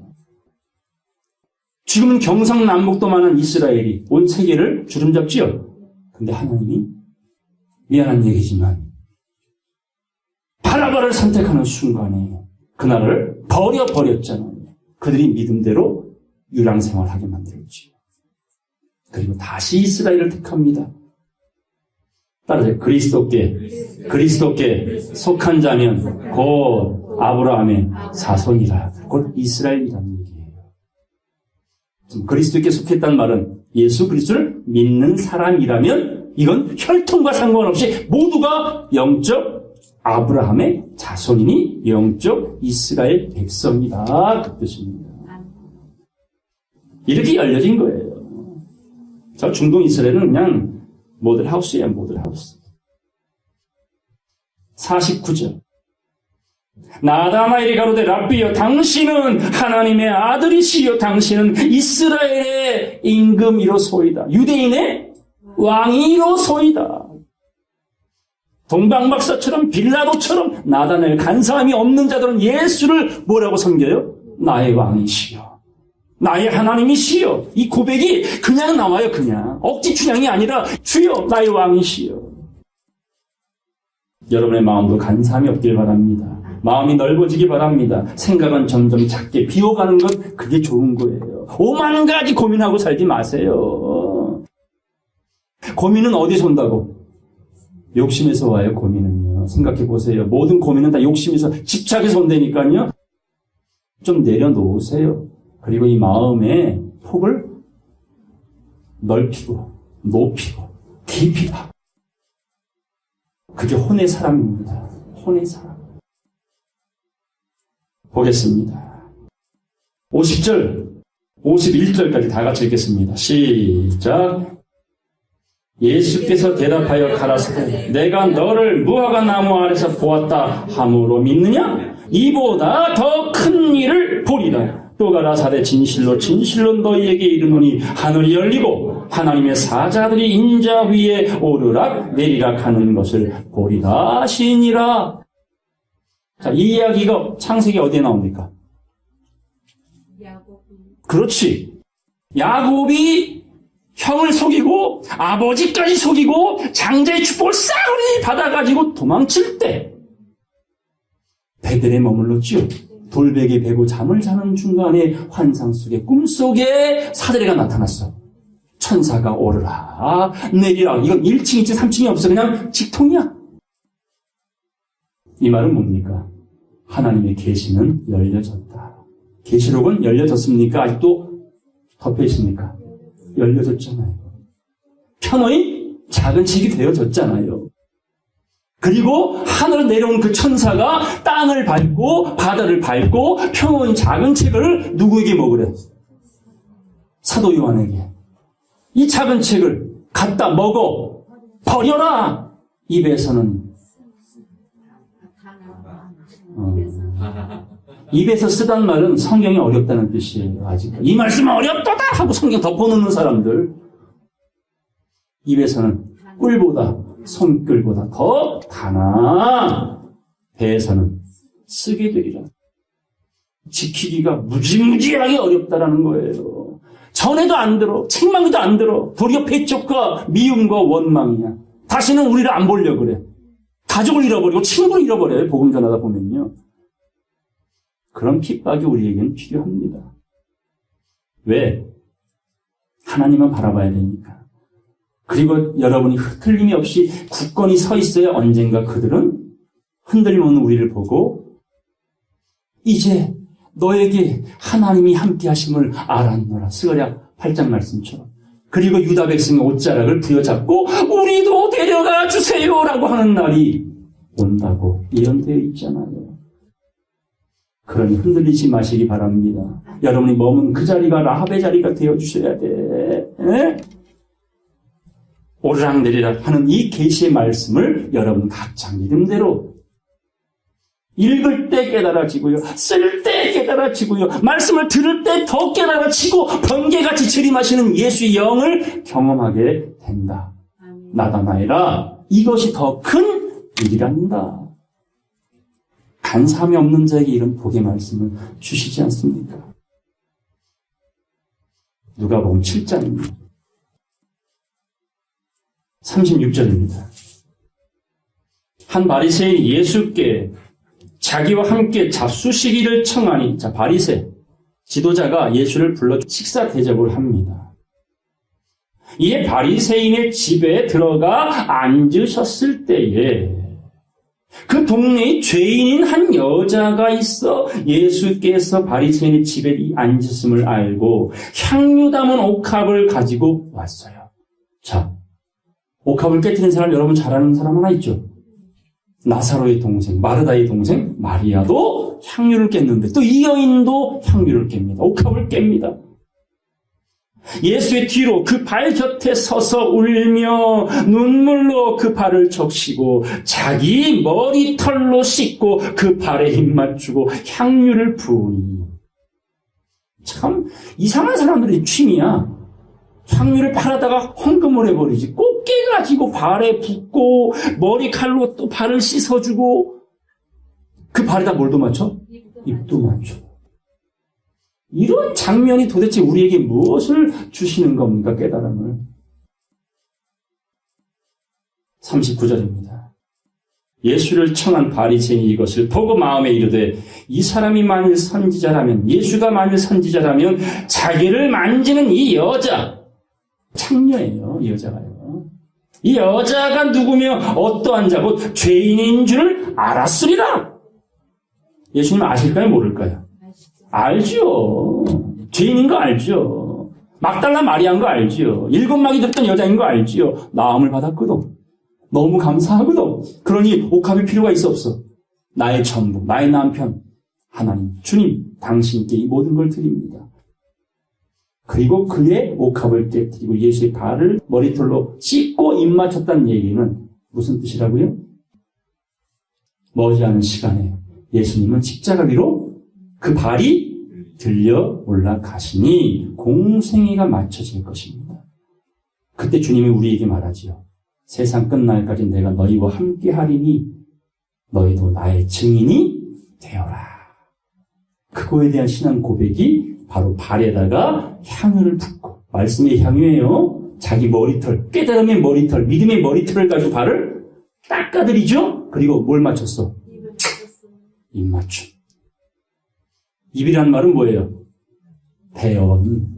지금은 경상남북도 많은 이스라엘이 온 세계를 주름잡지요. 근데 하나님이 미안한 얘기지만 바라바를 선택하는 순간에 그 나라를 버려버렸잖아요. 그들이 믿음대로 유랑생활하게 만들었지요. 그리고 다시 이스라엘을 택합니다. 따라서 그리스도께 속한 자면 곧 아브라함의 자손이라. 곧 이스라엘이라는 얘기예요. 그리스도께 속했다는 말은 예수 그리스도를 믿는 사람이라면 이건 혈통과 상관없이 모두가 영적 아브라함의 자손이니 영적 이스라엘 백성이다. 그 뜻입니다. 이렇게 열려진 거예요. 저 중동 이스라엘은 그냥 모델하우스예요. 모델하우스. 49절. 나다나엘이 가로되 랍비여, 당신은 하나님의 아들이시여, 당신은 이스라엘의 임금이로소이다. 유대인의 왕이로소이다. 동방박사처럼 빌라도처럼 나다나엘 간사함이 없는 자들은 예수를 뭐라고 섬겨요? 나의 왕이시여, 나의 하나님이시여. 이 고백이 그냥 나와요. 그냥 억지 춘향이 아니라 주여 나의 왕이시여. 여러분의 마음도 간사함이 없길 바랍니다. 마음이 넓어지기 바랍니다. 생각은 점점 작게 비워가는 것, 그게 좋은 거예요. 5만 가지 고민하고 살지 마세요. 고민은 어디서 온다고? 욕심에서 와요. 고민은요. 생각해 보세요. 모든 고민은 다 욕심에서, 집착에서 온다니까요. 좀 내려놓으세요. 그리고 이 마음의 폭을 넓히고 높이고 깊이 봐. 그게 혼의 사람입니다. 혼의 사람. 보겠습니다. 50절, 51절까지 다 같이 읽겠습니다. 시작. 예수께서 대답하여 가라사대 내가 너를 무화과 나무 아래서 보았다 함으로 믿느냐? 이보다 더 큰 일을 보리라. 또 가라사대 진실로 진실로 너희에게 이르노니 하늘이 열리고 하나님의 사자들이 인자 위에 오르락 내리락 하는 것을 보리라 하시니라. 자, 이 이야기가 창세기 어디에 나옵니까? 그렇지. 야곱이 형을 속이고 아버지까지 속이고 장자의 축복을 싸그리 받아가지고 도망칠 때 베델에 머물렀지요. 돌베개 베고 잠을 자는 중간에 환상 속에 꿈속에 사드레가 나타났어. 천사가 오르라 내리라. 이건 1층, 2층, 3층이 없어. 그냥 직통이야. 이 말은 뭡니까? 하나님의 계시는 열려졌다. 계시록은 열려졌습니까? 아직도 덮여 있습니까? 열려졌잖아요. 편호인 작은 책이 되어졌잖아요. 그리고 하늘로 내려온 그 천사가 땅을 밟고 바다를 밟고 펴놓은 작은 책을 누구에게 먹으래? 사도 요한에게. 이 작은 책을 갖다 먹어 버려라. 입에서는 입에서 쓰단 말은 성경이 어렵다는 뜻이에요. 아직 이 말씀은 어렵도다 하고 성경 덮어놓는 사람들. 입에서는 꿀보다 손끌보다 더 다나 배에서는 쓰게 되리라. 지키기가 무지무지하게 어렵다라는 거예요. 전에도 안 들어, 책망도 안 들어. 도리어 배척과 미움과 원망이야. 다시는 우리를 안 보려고 그래. 가족을 잃어버리고 친구를 잃어버려요. 복음 전하다 보면요. 그런 핍박이 우리에게는 필요합니다. 왜? 하나님만 바라봐야 되니까. 그리고 여러분이 틀림이 없이 굳건히 서 있어야 언젠가 그들은 흔들림 없는 우리를 보고 이제 너에게 하나님이 함께 하심을 알았노라. 스가랴 8장 말씀처럼. 그리고 유다 백성의 옷자락을 부여잡고 우리도 데려가 주세요라고 하는 날이 온다고 예언되어 있잖아요. 그러니 흔들리지 마시기 바랍니다. 여러분이 머문 그 자리가 라합의 자리가 되어주셔야 돼. 에? 오르락내리락 하는 이 계시의 말씀을 여러분 각자 믿음대로 읽을 때 깨달아지고요. 쓸 때 깨달아지고요. 말씀을 들을 때 더 깨달아지고 번개같이 재림하시는 예수의 영을 경험하게 된다. 나다나에라. 이것이 더 큰 일이란다. 간사함이 없는 자에게 이런 복의 말씀을 주시지 않습니까? 누가복음 7장입니다. 36절입니다. 한 바리새인이 예수께 자기와 함께 잡수시기를 청하니, 자, 바리새 지도자가 예수를 불러 식사 대접을 합니다. 이에 바리새인의 집에 들어가 앉으셨을 때에 그 동네에 죄인인 한 여자가 있어 예수께서 바리새인의 집에 앉으심을 알고 향유 담은 옥합을 가지고 왔어요. 자, 옥합을 깨뜨린 사람 여러분 잘 아는 사람 하나 있죠? 나사로의 동생, 마르다의 동생 마리아도 향유를 깼는데 또 이 여인도 향유를 깹니다. 옥합을 깹니다. 예수의 뒤로 그 발 곁에 서서 울며 눈물로 그 발을 적시고 자기 머리털로 씻고 그 발에 힘 맞추고 향유를 부으니. 참 이상한 사람들의 취미야. 향유를 바르다가 헌금을 해버리지. 꽃게 가지고 발에 붓고 머리칼로 또 발을 씻어주고 그 발에다 뭘도 맞춰? 입도 맞춰. 이런 장면이 도대체 우리에게 무엇을 주시는 겁니까? 깨달음을. 39절입니다. 예수를 청한 바리새인이 이것을 보고 마음에 이르되 이 사람이 만일 선지자라면, 예수가 만일 선지자라면 자기를 만지는 이 여자, 창녀예요, 이 여자가요. 이 여자가 누구며 어떠한 자고 죄인인 줄을 알았으리라. 예수님 아실까요? 모를까요? 알죠. 죄인인 거 알죠. 막달라 마리아인 거 알죠. 7마귀 들었던 여자인 거 알죠. 나음을 받았거든. 너무 감사하거든. 그러니 옥합이 필요가 있어 없어? 나의 전부, 나의 남편, 하나님, 주님, 당신께 이 모든 걸 드립니다. 그리고 그의 옥합을 깨뜨리고 예수의 발을 머리털로 씻고 입 맞췄다는 얘기는 무슨 뜻이라고요? 머지않은 시간에 예수님은 십자가 위로 그 발이 들려 올라가시니 공생애가 맞춰질 것입니다. 그때 주님이 우리에게 말하지요. 세상 끝날까지 내가 너희와 함께 하리니 너희도 나의 증인이 되어라. 그거에 대한 신앙 고백이 바로 발에다가 향유를 붓고, 말씀의 향유예요. 자기 머리털, 깨달음의 머리털, 믿음의 머리털을 가지고 발을 닦아드리죠. 그리고 뭘 맞췄어? 입 맞춤. 입이란 말은 뭐예요? 대언하겠다.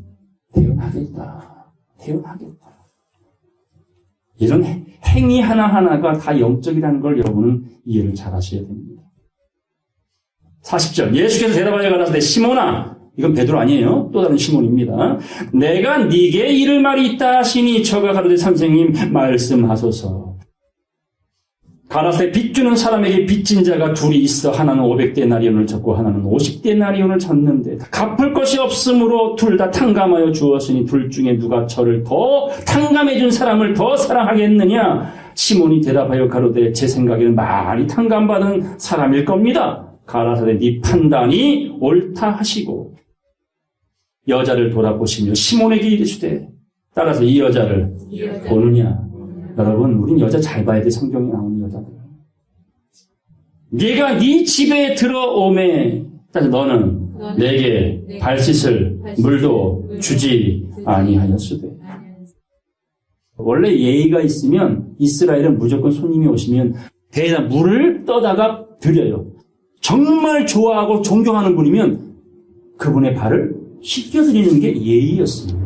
이런 행위 하나하나가 다 영적이라는 걸 여러분은 이해를 잘 하셔야 됩니다. 40절. 예수께서 대답하여 가라사대 시몬아, 이건 베드로 아니에요. 또 다른 시몬입니다. 내가 네게 이를 말이 있다 하시니 저가 가로되 선생님 말씀하소서. 가라사대 빚주는 사람에게 빚진 자가 둘이 있어 하나는 500데나리온을 졌고 하나는 50데나리온을 졌는데 갚을 것이 없으므로 둘 다 탕감하여 주었으니 둘 중에 누가 저를 더 탕감해 준 사람을 더 사랑하겠느냐. 시몬이 대답하여 가로되 제 생각에는 많이 탕감받은 사람일 겁니다. 가라사대 네 판단이 옳다 하시고 여자를 돌아보시며 시몬에게 이르시되, 따라서 이 여자를 보느냐. 여러분, 우린 여자 잘 봐야 돼. 성경에 나오는 여자들. 네가 네 집에 들어오매, 따라서 너는 내게 발 씻을 물도 주지 아니하였으되. 원래 예의가 있으면 이스라엘은 무조건 손님이 오시면 대에다 물을 떠다가 드려요. 정말 좋아하고 존경하는 분이면 그분의 발을 씻겨드리는 게 예의였습니다.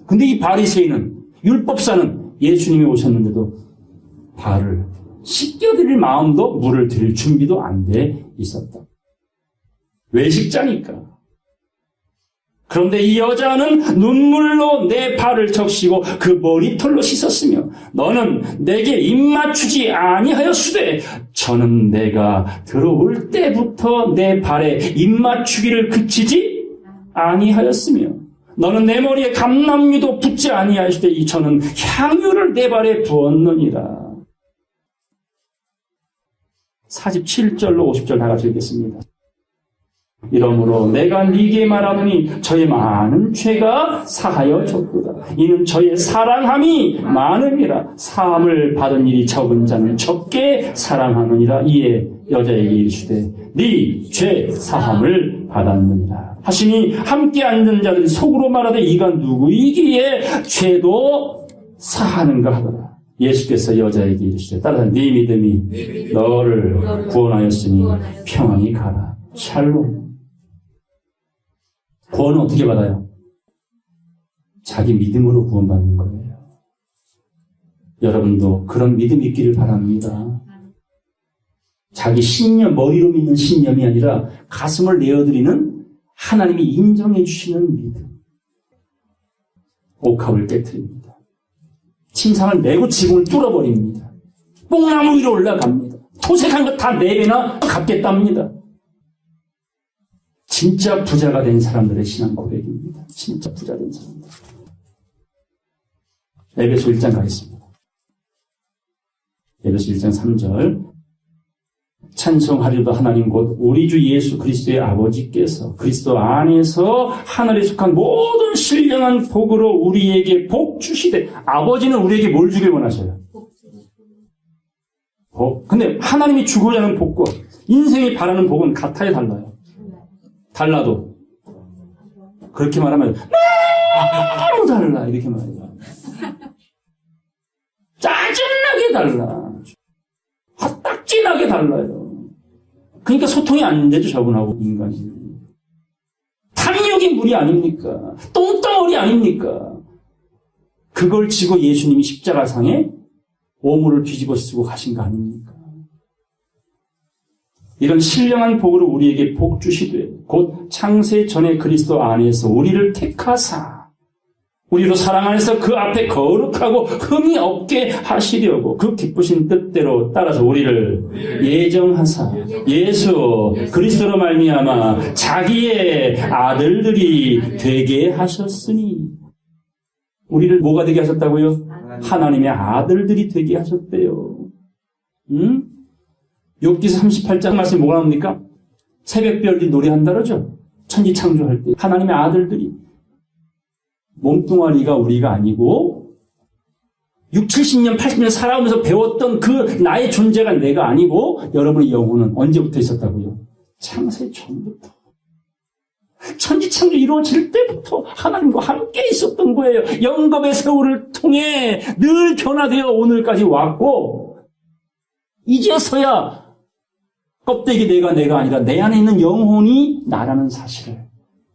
근데 이 바리새인은, 율법사는 예수님이 오셨는데도 발을 씻겨드릴 마음도 물을 드릴 준비도 안 돼 있었다. 외식자니까. 그런데 이 여자는 눈물로 내 발을 적시고 그 머리털로 씻었으며 너는 내게 입 맞추지 아니하였으되 저는 내가 들어올 때부터 내 발에 입 맞추기를 그치지 아니하였으며 너는 내 머리에 감람유도 붓지 아니하였으되 저는 향유를 내 발에 부었느니라. 47절로 50절 다 같이 읽겠습니다. 이러므로 내가 네게 말하노니 저의 많은 죄가 사하여 졌도다. 이는 저의 사랑함이 많음이라. 사함을 받은 일이 적은 자는 적게 사랑하느니라. 이에 여자에게 이르시되 네 죄 사함을 받았느니라 하시니 함께 앉은 자들이 속으로 말하되 이가 누구이기에 죄도 사하는가 하더라. 예수께서 여자에게 이르시되 따라서 네 믿음이 너를 구원하였으니 평안히 가라. 샬롬. 구원은 어떻게 받아요? 자기 믿음으로 구원받는 거예요. 여러분도 그런 믿음이 있기를 바랍니다. 자기 신념, 머리로 믿는 신념이 아니라 가슴을 내어드리는 하나님이 인정해 주시는 믿음. 옥합을 깨트립니다. 침상을 메고 지붕을 뚫어버립니다. 뽕나무 위로 올라갑니다. 토색한 것 다 4배나 갚겠답니다. 진짜 부자가 된 사람들의 신앙 고백입니다. 진짜 부자 된 사람들. 에베소 1장 가겠습니다. 에베소 1장 3절. 찬송하리로다 하나님 곧 우리 주 예수 그리스도의 아버지께서 그리스도 안에서 하늘에 속한 모든 신령한 복으로 우리에게 복 주시되. 아버지는 우리에게 뭘 주길 원하셔요? 복. 근데 하나님이 주고자 하는 복과 인생이 바라는 복은 같아야 달라요. 달라도 그렇게 말하면 너무 달라 이렇게 말해요. 짜증나게 달라. 화딱지나게 달라요. 그러니까 소통이 안 되죠. 저분하고 인간이. 탐욕의 물이 아닙니까? 똥덩어리 아닙니까? 그걸 지고 예수님이 십자가상에 오물을 뒤집어 쓰고 가신 거 아닙니까? 이런 신령한 복으로 우리에게 복 주시되 곧 창세 전에 그리스도 안에서 우리를 택하사 우리로 사랑 안에서 그 앞에 거룩하고 흠이 없게 하시려고 그 기쁘신 뜻대로 따라서 우리를 예정하사 예수 그리스도로 말미암아 자기의 아들들이 되게 하셨으니. 우리를 뭐가 되게 하셨다고요? 하나님의 아들들이 되게 하셨대요. 응? 욥기서 38장 말씀이 뭐가 나옵니까? 새벽별들이 노래한다 그러죠. 천지 창조할 때 하나님의 아들들이 몸뚱아리가 우리가 아니고 6, 70년, 80년 살아오면서 배웠던 그 나의 존재가 내가 아니고 여러분의 영혼은 언제부터 있었다고요? 창세 전부터. 천지창조 이루어질 때부터 하나님과 함께 있었던 거예요. 영겁의 세월을 통해 늘 변화되어 오늘까지 왔고 이제서야 껍데기 내가 아니라 내 안에 있는 영혼이 나라는 사실을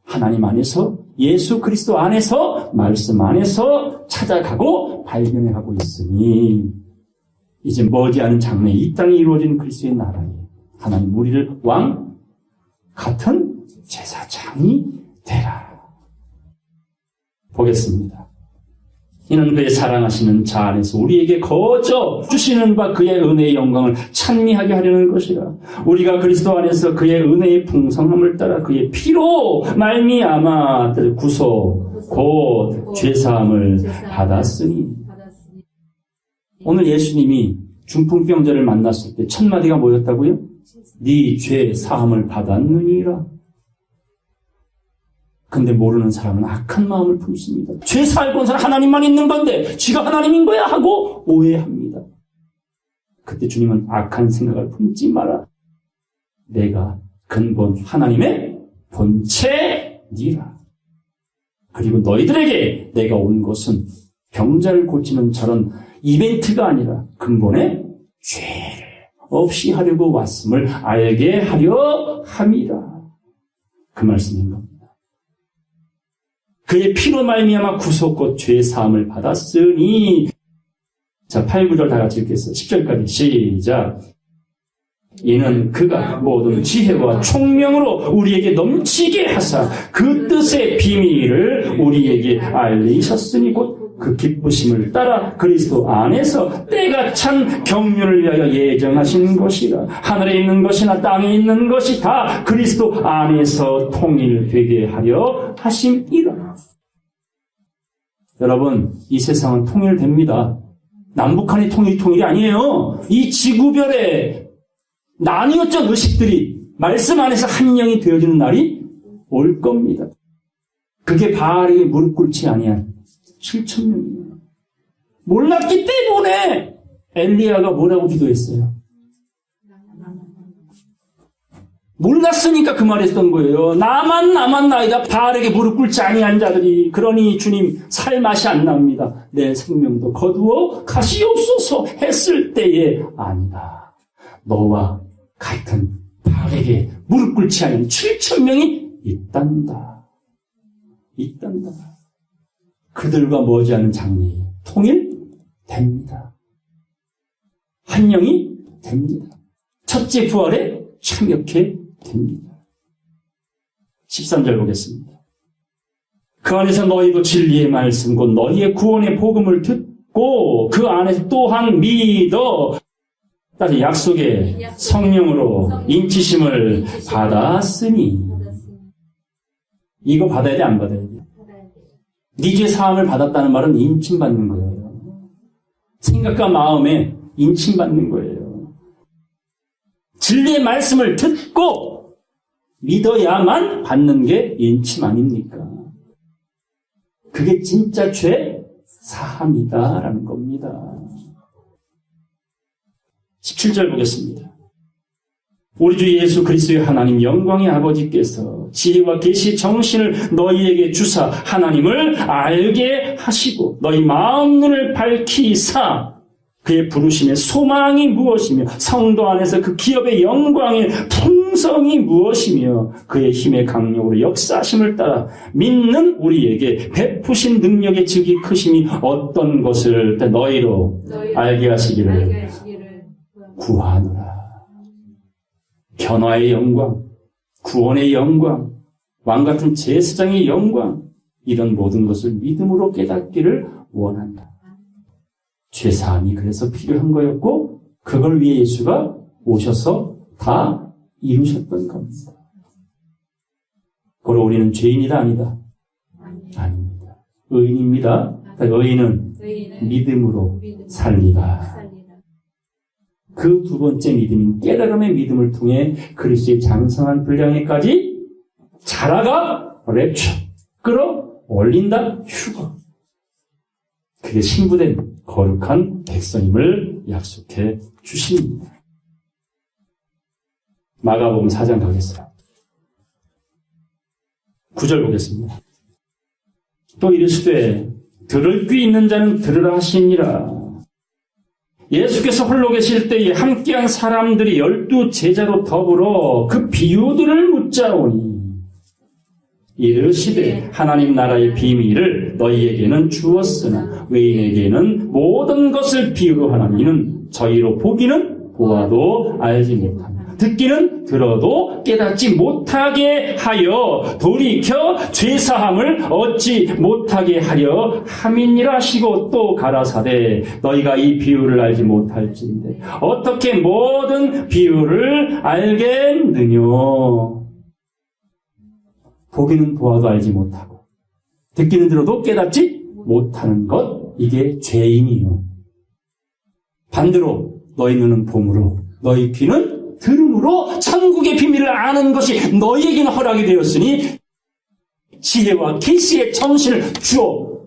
하나님 안에서 예수 그리스도 안에서 말씀 안에서 찾아가고 발견해가고 있으니 이제 머지않은 장래에 이 땅에 이루어진 그리스도의 나라에 하나님 우리를 왕 같은 제사장이 되라. 보겠습니다. 이는 그의 사랑하시는 자 안에서 우리에게 거저 주시는 바 그의 은혜의 영광을 찬미하게 하려는 것이라. 우리가 그리스도 안에서 그의 은혜의 풍성함을 따라 그의 피로 말미암아 구속 곧 죄사함을 받았으니. 오늘 예수님이 중풍병자를 만났을 때 첫 마디가 뭐였다고요? 네 죄 사함을 받았느니라. 근데 모르는 사람은 악한 마음을 품습니다. 죄 사할 권세는 하나님만 있는 건데 쥐가 하나님인 거야 하고 오해합니다. 그때 주님은 악한 생각을 품지 마라. 내가 근본 하나님의 본체니라. 그리고 너희들에게 내가 온 것은 병자를 고치는 저런 이벤트가 아니라 근본의 죄를 없이 하려고 왔음을 알게 하려 함이라. 그 말씀인 겁니다. 그의 피로 말미암아 구속 곧 죄 사함을 받았으니. 자, 8, 9절 다 같이 읽겠습니다. 10절까지 시작. 이는 그가 모든 지혜와 총명으로 우리에게 넘치게 하사 그 뜻의 비밀을 우리에게 알리셨으니 곧 그 기쁘심을 따라 그리스도 안에서 때가 찬 경륜을 위하여 예정하신 것이라. 하늘에 있는 것이나 땅에 있는 것이 다 그리스도 안에서 통일되게 하려 하심이라. 여러분, 이 세상은 통일됩니다. 남북한이 통일이 아니에요. 이 지구별에 나뉘었던 의식들이 말씀 안에서 한 영이 되어지는 날이 올 겁니다. 그게 바알에게 무릎 꿇지 아니한 7,000명이에요. 몰랐기 때문에 엘리야가 뭐라고 기도했어요? 몰랐으니까 그 말했던 거예요. 나만 나이다. 바알에게 무릎 꿇지 아니한 자들이. 그러니 주님 살 맛이 안 납니다. 내 생명도 거두어 가시옵소서 했을 때에 아니다. 너와 같은 바알에게 무릎 꿇지 않은 7,000명이 있단다. 그들과 머지않은 장래에 통일됩니다. 한 영이 됩니다. 첫째 부활에 참여케 됩니다. 13절 보겠습니다. 그 안에서 너희도 진리의 말씀 곧 너희의 구원의 복음을 듣고 그 안에서 또한 믿어 따라서 약속의 성령으로 인치심을 받았으니. 이거 받아야 돼, 안 받아야 돼? 네 죄 사함을 받았다는 말은 인침받는 거예요. 생각과 마음에 인침받는 거예요. 진리의 말씀을 듣고 믿어야만 받는 게 인침 아닙니까? 그게 진짜 죄 사함이다라는 겁니다. 17절 보겠습니다. 우리 주 예수 그리스도의 하나님 영광의 아버지께서 지혜와 계시 정신을 너희에게 주사 하나님을 알게 하시고 너희 마음 눈을 밝히사 그의 부르심의 소망이 무엇이며 성도 안에서 그 기업의 영광의 풍성이 무엇이며 그의 힘의 강력으로 역사하심을 따라 믿는 우리에게 베푸신 능력의 즉이 크심이 어떤 것을 너희로 알게 하시기를 구하노라. 변화의 영광, 구원의 영광, 왕같은 제사장의 영광, 이런 모든 것을 믿음으로 깨닫기를 원한다. 죄사함이 그래서 필요한 거였고 그걸 위해 예수가 오셔서 다 이루셨던 겁니다. 그러나 우리는 죄인이다 아니다? 아닙니다. 의인입니다. 의인은 믿음으로 살리다. 그 두 번째 믿음인 깨달음의 믿음을 통해 그리스도의 장성한 분량에까지 자라가 랩처 끌어올린다 휴거. 그게 신부된 거룩한 백성임을 약속해 주십니다. 마가복음 4장 가겠어요. 9절 보겠습니다. 또 이르시되 들을 귀 있는 자는 들으라 하시니라. 예수께서 홀로 계실 때에 함께한 사람들이 12 제자로 더불어 그 비유들을 묻자오니 이르시되 하나님 나라의 비밀을 너희에게는 주었으나 외인에게는 모든 것을 비유로 하나니 이는 저희로 보기는 보아도 알지 못하며 듣기는 들어도 깨닫지 못하게 하여 돌이켜 죄사함을 얻지 못하게 하려 함이니라 하시고 또 가라사대 너희가 이 비유를 알지 못할지인데 어떻게 모든 비유를 알겠느냐. 보기는 보아도 알지 못하고 듣기는 들어도 깨닫지 못하는 것, 이게 죄인이요. 반대로 너희 눈은 봄으로 너희 귀는 들음으로 천국의 비밀을 아는 것이 너희에게는 허락이 되었으니 지혜와 계시의 정신을 주어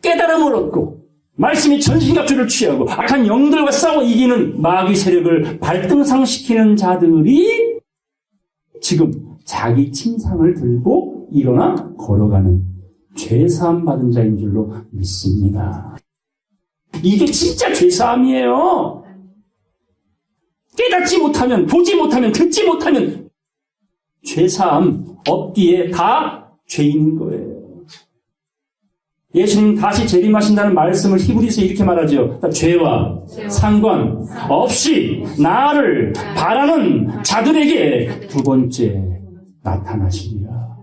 깨달음을 얻고 말씀이 전신갑주를 취하고 악한 영들과 싸워 이기는 마귀 세력을 발등상시키는 자들이 지금 자기 침상을 들고 일어나 걸어가는 죄사함 받은 자인 줄로 믿습니다. 이게 진짜 죄사함이에요. 깨닫지 못하면, 보지 못하면, 듣지 못하면 죄사함 없기에 다 죄인인 거예요. 예수님 다시 재림하신다는 말씀을 히브리서 이렇게 말하죠. 죄와 상관 없이 나를 바라는 자들에게 두 번째 나타나시리라.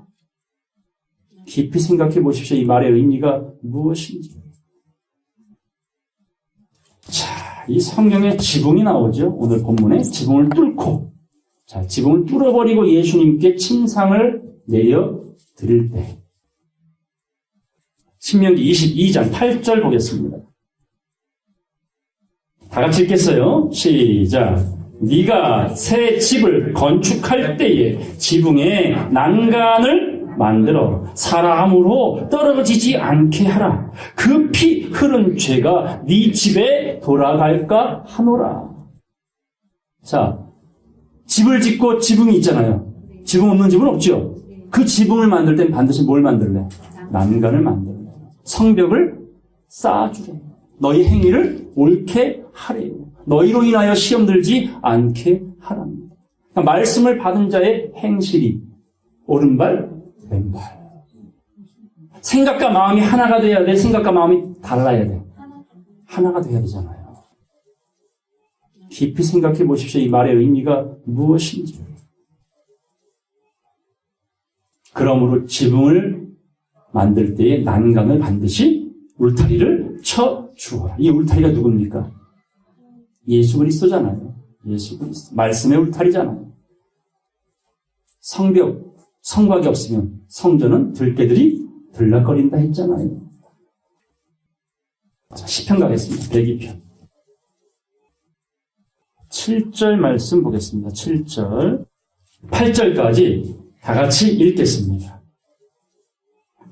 깊이 생각해 보십시오. 이 말의 의미가 무엇인지. 자, 이 성경에 지붕이 나오죠. 오늘 본문에 지붕을 뚫고, 자, 지붕을 뚫어버리고 예수님께 침상을 내어 드릴 때. 신명기 22장 8절 보겠습니다. 다 같이 읽겠어요. 시작. 네가 새 집을 건축할 때에 지붕에 난간을 만들어 사람으로 떨어지지 않게 하라. 그 피 흐른 죄가 네 집에 돌아갈까 하노라. 자, 집을 짓고 지붕이 있잖아요. 지붕 없는 집은 없죠. 그 지붕을 만들 땐 반드시 뭘 만들래? 난간을 만들래. 성벽을 쌓아주래. 너희 행위를 옳게 하래요. 너희로 인하여 시험 들지 않게 하랍니다. 그러니까 말씀을 받은 자의 행실이 오른발, 왼발. 생각과 마음이 하나가 돼야 돼. 생각과 마음이 달라야 돼. 하나가 돼야 되잖아요. 깊이 생각해 보십시오. 이 말의 의미가 무엇인지. 그러므로 지붕을 만들 때에 난간을 반드시 울타리를 쳐 주어라. 이 울타리가 누굽니까? 예수 그리스도잖아요. 예수 그리스도. 말씀의 울타리잖아요. 성벽, 성곽이 없으면 성전은 들깨들이 들락거린다 했잖아요. 자, 시편 가겠습니다. 102편. 7절 말씀 보겠습니다. 7절. 8절까지 다 같이 읽겠습니다.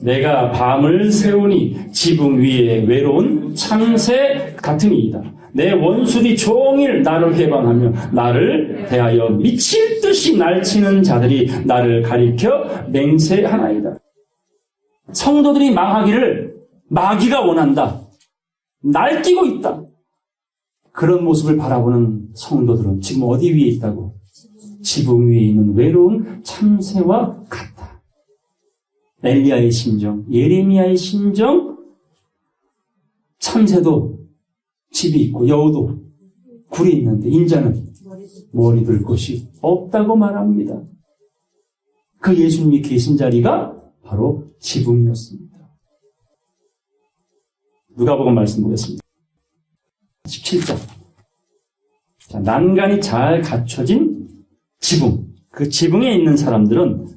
내가 밤을 새우니 지붕 위에 외로운 참새 같으니이다. 내 원수들이 종일 나를 해방하며 나를 대하여 미칠 듯이 날치는 자들이 나를 가리켜 맹세하나이다. 성도들이 망하기를 마귀가 원한다. 날뛰고 있다. 그런 모습을 바라보는 성도들은 지금 어디 위에 있다고? 지붕 위에 있는 외로운 참새와 같다. 엘리야의 심정, 예레미야의 심정, 참새도 집이 있고 여우도 굴이 있는데 인자는 머리 둘 곳이 없다고 말합니다. 그 예수님이 계신 자리가 바로 지붕이었습니다. 누가복음 말씀 보겠습니다. 17절. 자, 난간이 잘 갖춰진 지붕. 그 지붕에 있는 사람들은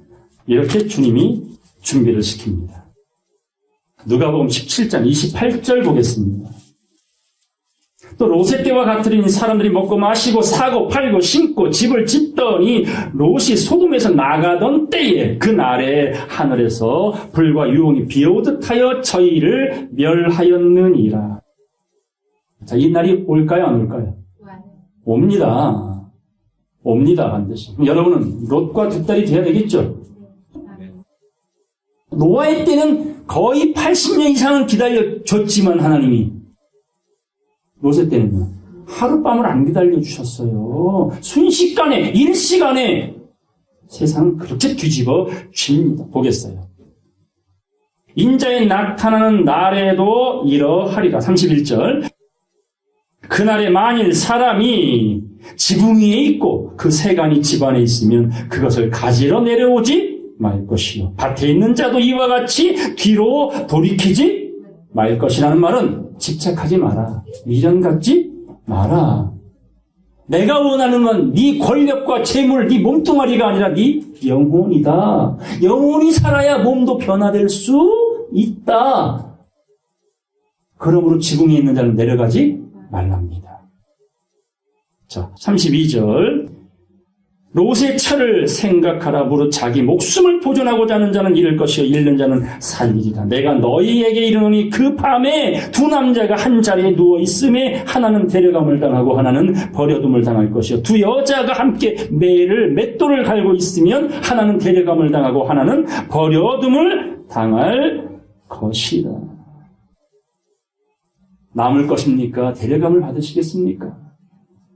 이렇게 주님이 준비를 시킵니다. 누가복음 17장 28절 보겠습니다. 또 롯의 때와 같으리니 사람들이 먹고 마시고 사고 팔고 심고 집을 짓더니 롯이 소돔에서 나가던 때에 그 날에 하늘에서 불과 유홍이 비오듯 하여 저희를 멸하였느니라. 자, 이 날이 올까요, 안 올까요? 옵니다. 옵니다, 반드시. 그럼 여러분은 롯과 뒷딸이 돼야 되겠죠? 노아의 때는 거의 80년 이상은 기다려줬지만 하나님이 롯의 때는요, 하룻밤을 안 기다려주셨어요. 순식간에, 일시간에 세상은 그렇게 뒤집어 줍니다. 보겠어요. 인자의 나타나는 날에도 이러하리라. 31절. 그날에 만일 사람이 지붕 위에 있고 그 세간이 집안에 있으면 그것을 가지러 내려오지 말 것이요. 밭에 있는 자도 이와 같이 뒤로 돌이키지 말 것이라는 말은 집착하지 마라. 미련 갖지 마라. 내가 원하는 건 네 권력과 재물, 네 몸뚱아리가 아니라 네 영혼이다. 영혼이 살아야 몸도 변화될 수 있다. 그러므로 지붕에 있는 자는 내려가지 말랍니다. 자, 32절. 롯의 철을 생각하라. 무릇 자기 목숨을 보존하고자 하는 자는 잃을 것이요 잃는 자는 살리리라. 내가 너희에게 이르노니 그 밤에 두 남자가 한 자리에 누워 있음에 하나는 데려감을 당하고 하나는 버려둠을 당할 것이요 두 여자가 함께 맷돌을 갈고 있으면 하나는 데려감을 당하고 하나는 버려둠을 당할 것이다. 남을 것입니까? 데려감을 받으시겠습니까?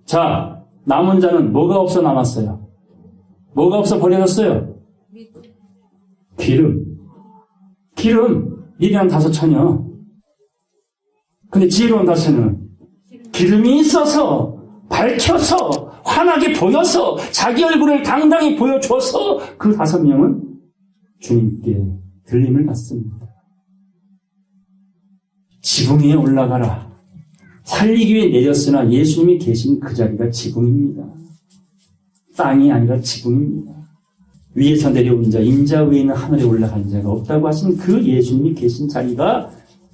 자, 남은 자는 뭐가 없어 남았어요? 뭐가 없어 버려졌어요? 기름. 미리한 5처녀. 근데 지혜로운 5처녀는 기름이 있어서, 밝혀서, 환하게 보여서, 자기 얼굴을 당당히 보여줘서 그 5명은 주님께 들림을 받습니다. 지붕 위에 올라가라. 살리기 위해 내렸으나 예수님이 계신 그 자리가 지붕입니다. 땅이 아니라 지붕입니다. 위에서 내려온 자, 인자 위에 있는 하늘에 올라간 자가 없다고 하신 그 예수님이 계신 자리가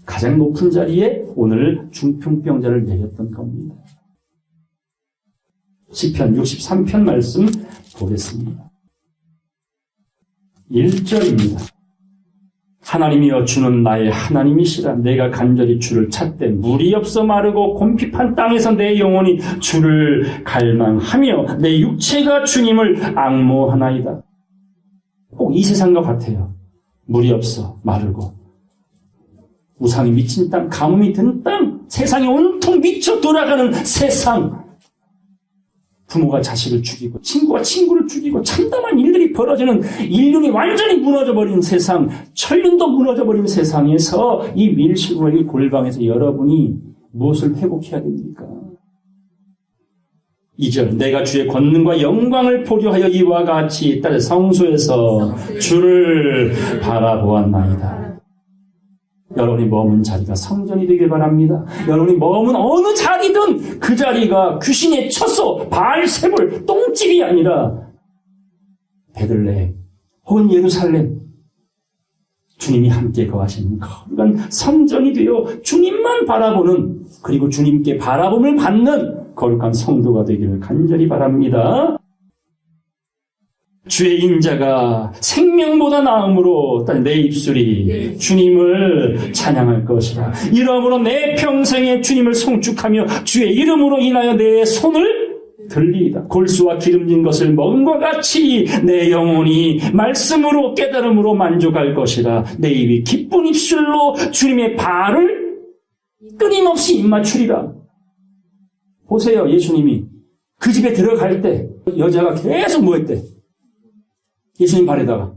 가장 높은 자리에 오늘 중풍병자를 내렸던 겁니다. 시편 63편 말씀 보겠습니다. 1절입니다. 하나님이여 주는 나의 하나님이시라. 내가 간절히 주를 찾되 물이 없어 마르고 곰핍한 땅에서 내 영혼이 주를 갈망하며 내 육체가 주님을 앙모하나이다. 꼭 이 세상과 같아요. 물이 없어 마르고 우상이 미친 땅, 가뭄이 든 땅, 세상이 온통 미쳐 돌아가는 세상. 부모가 자식을 죽이고 친구가 친구를 죽이고 참담한 일들이 벌어지는 인륜이 완전히 무너져버린 세상, 천륜도 무너져버린 세상에서 이 밀실과 이 골방에서 여러분이 무엇을 회복해야 됩니까? 2절. 내가 주의 권능과 영광을 보려 하여 이와 같이 딸의 성소에서 주를 바라보았나이다. 여러분이 머문 자리가 성전이 되길 바랍니다. 여러분이 머문 어느 자리든 그 자리가 귀신의 처소, 바알세불, 똥집이 아니라 베들레헴 혹은 예루살렘, 주님이 함께 거하시는 거룩한 성전이 되어 주님만 바라보는, 그리고 주님께 바라봄을 받는 거룩한 성도가 되기를 간절히 바랍니다. 주의 인자가 생명보다 나음으로 내 입술이 주님을 찬양할 것이라. 이러므로 내 평생에 주님을 송축하며 주의 이름으로 인하여 내 손을 들리이다. 골수와 기름진 것을 먹음과 같이 내 영혼이 말씀으로 깨달음으로 만족할 것이라. 내 입이 기쁜 입술로 주님의 발을 끊임없이 입맞추리라. 보세요. 예수님이 그 집에 들어갈 때 여자가 계속 뭐 했대? 예수님 발에다가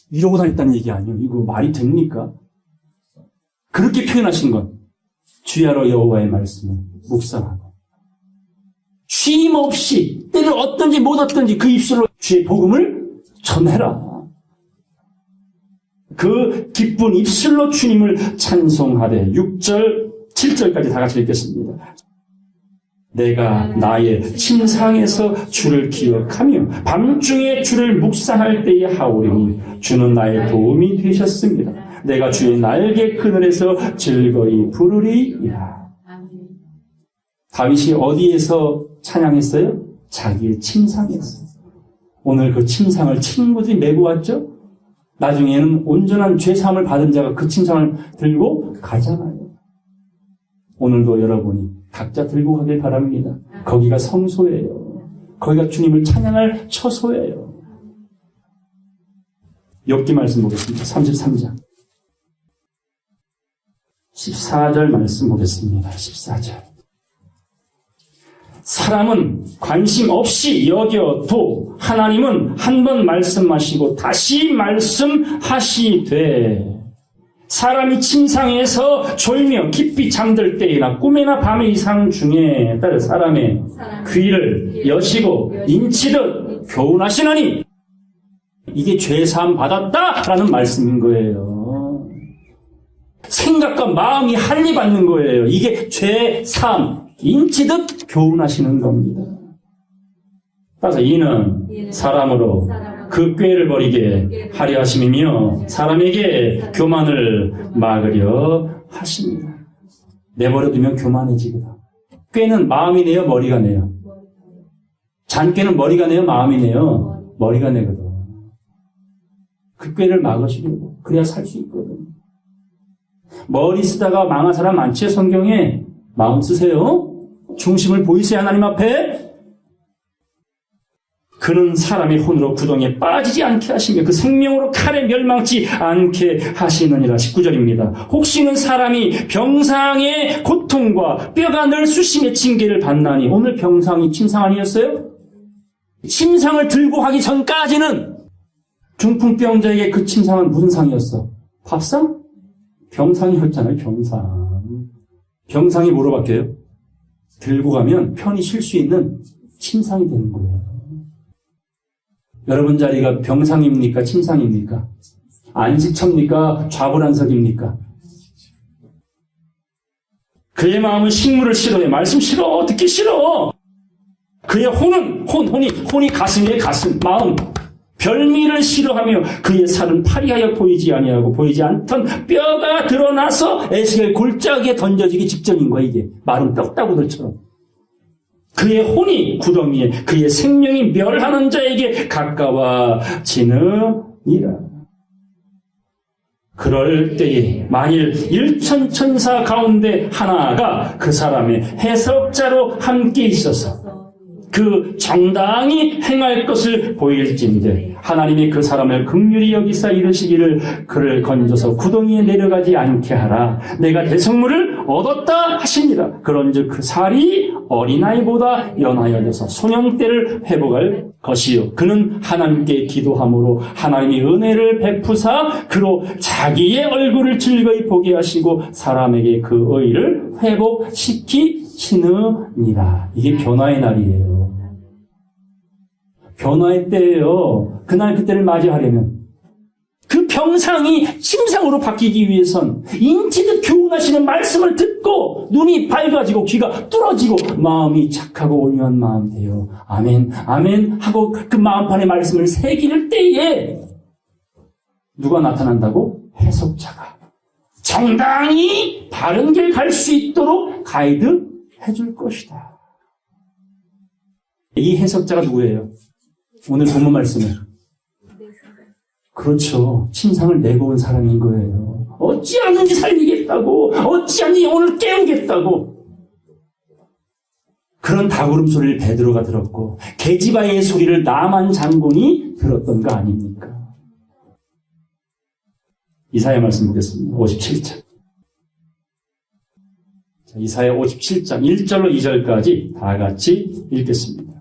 이러고 다녔다는 얘기 아니에요. 이거 말이 됩니까? 그렇게 표현하신 건 주야로 여호와의 말씀을 묵상하고 쉼 없이 때를 얻든지 못 얻든지 그 입술로 주의 복음을 전해라. 그 기쁜 입술로 주님을 찬송하되 6절, 7절까지 다 같이 읽겠습니다. 내가 나의 침상에서 주를 기억하며 밤중에 주를 묵상할 때에 하오리니 주는 나의 도움이 되셨습니다. 내가 주의 날개 그늘에서 즐거이 부르리이다. 다윗이 어디에서 찬양했어요? 자기의 침상에서. 오늘 그 침상을 친구들이 메고 왔죠? 나중에는 온전한 죄사함을 받은 자가 그 침상을 들고 가잖아요. 오늘도 여러분이 각자 들고 가길 바랍니다. 거기가 성소예요. 거기가 주님을 찬양할 처소예요. 욥기 말씀 보겠습니다. 33장 14절 말씀 보겠습니다. 14절. 사람은 관심 없이 여겨도 하나님은 한 번 말씀하시고 다시 말씀하시되 사람이 침상에서 졸며 깊이 잠들 때이나 꿈이나 밤의 이상 중에 따라 사람의 귀를 여시고 인치듯 교훈하시나니 이게 죄사함 받았다라는 말씀인 거예요. 생각과 마음이 할리받는 거예요. 이게 죄사함 인치듯 교훈하시는 겁니다. 따라서 이는 사람으로 그 꾀를 버리게 하려 하심이며 사람에게 교만을 막으려 하십니다. 내버려두면 교만해지거든. 꾀는 마음이 내요, 머리가 내요? 잔꾀는 머리가 내요, 마음이 내요? 머리가 내거든. 그 꾀를 막으시려고. 그래야 살 수 있거든. 머리 쓰다가 망한 사람 많지, 성경에? 마음 쓰세요. 중심을 보이세요, 하나님 앞에? 그는 사람의 혼으로 구덩이에 빠지지 않게 하시며 그 생명으로 칼에 멸망치 않게 하시느니라. 19절입니다. 혹시는 사람이 병상의 고통과 뼈가 늘 수심의 징계를 받나니 오늘 병상이 침상 아니었어요? 침상을 들고 가기 전까지는 중풍병자에게 그 침상은 무슨 상이었어? 밥상? 병상이었잖아요. 병상이 뭐로 바뀌어요? 들고 가면 편히 쉴 수 있는 침상이 되는 거예요. 여러분 자리가 병상입니까? 침상입니까? 안식처입니까? 좌불안석입니까? 그의 마음은 식물을 싫어해. 말씀 싫어. 듣기 싫어. 그의 혼이 가슴에 가슴, 마음. 별미를 싫어하며 그의 살은 파리하여 보이지 아니하고 보이지 않던 뼈가 드러나서 에스겔 골짜기에 던져지기 직전인 거야, 이게. 마른 뼈다구들처럼. 그의 혼이 구덩이에 그의 생명이 멸하는 자에게 가까워지느니라. 그럴 때에 만일 1,000천사 가운데 하나가 그 사람의 해석자로 함께 있어서 그 정당히 행할 것을 보일진대 하나님이 그 사람을 긍휼히 여기사 이르시기를 그를 건져서 구덩이에 내려가지 않게 하라. 내가 대성물을 얻었다 하십니다. 그런즉 그 살이 어린아이보다 연하여져서 소년 때를 회복할 것이요. 그는 하나님께 기도함으로 하나님이 은혜를 베푸사 그로 자기의 얼굴을 즐거이 보게 하시고 사람에게 그 의를 회복시키시느니라. 이게 변화의 날이에요. 변화의 때예요. 그때를 맞이하려면 그 병상이 침상으로 바뀌기 위해선 인치듯 교훈하시는 말씀을 듣고 눈이 밝아지고 귀가 뚫어지고 마음이 착하고 온유한 마음 되요. 아멘, 아멘 하고 그 마음판의 말씀을 새길 때에 누가 나타난다고? 해석자가 정당히 바른 길 갈 수 있도록 가이드 해줄 것이다. 이 해석자가 누구예요? 오늘 본문 말씀은 그렇죠. 침상을 메고 온 사람인 거예요. 어찌하든지 살리겠다고, 어찌하든지 오늘 깨우겠다고. 그런 다구름 소리를 베드로가 들었고 계지바의 소리를 나만 장군이 들었던 거 아닙니까? 이사야 말씀 보겠습니다. 57장. 이사야 57장 1절로 2절까지 다 같이 읽겠습니다.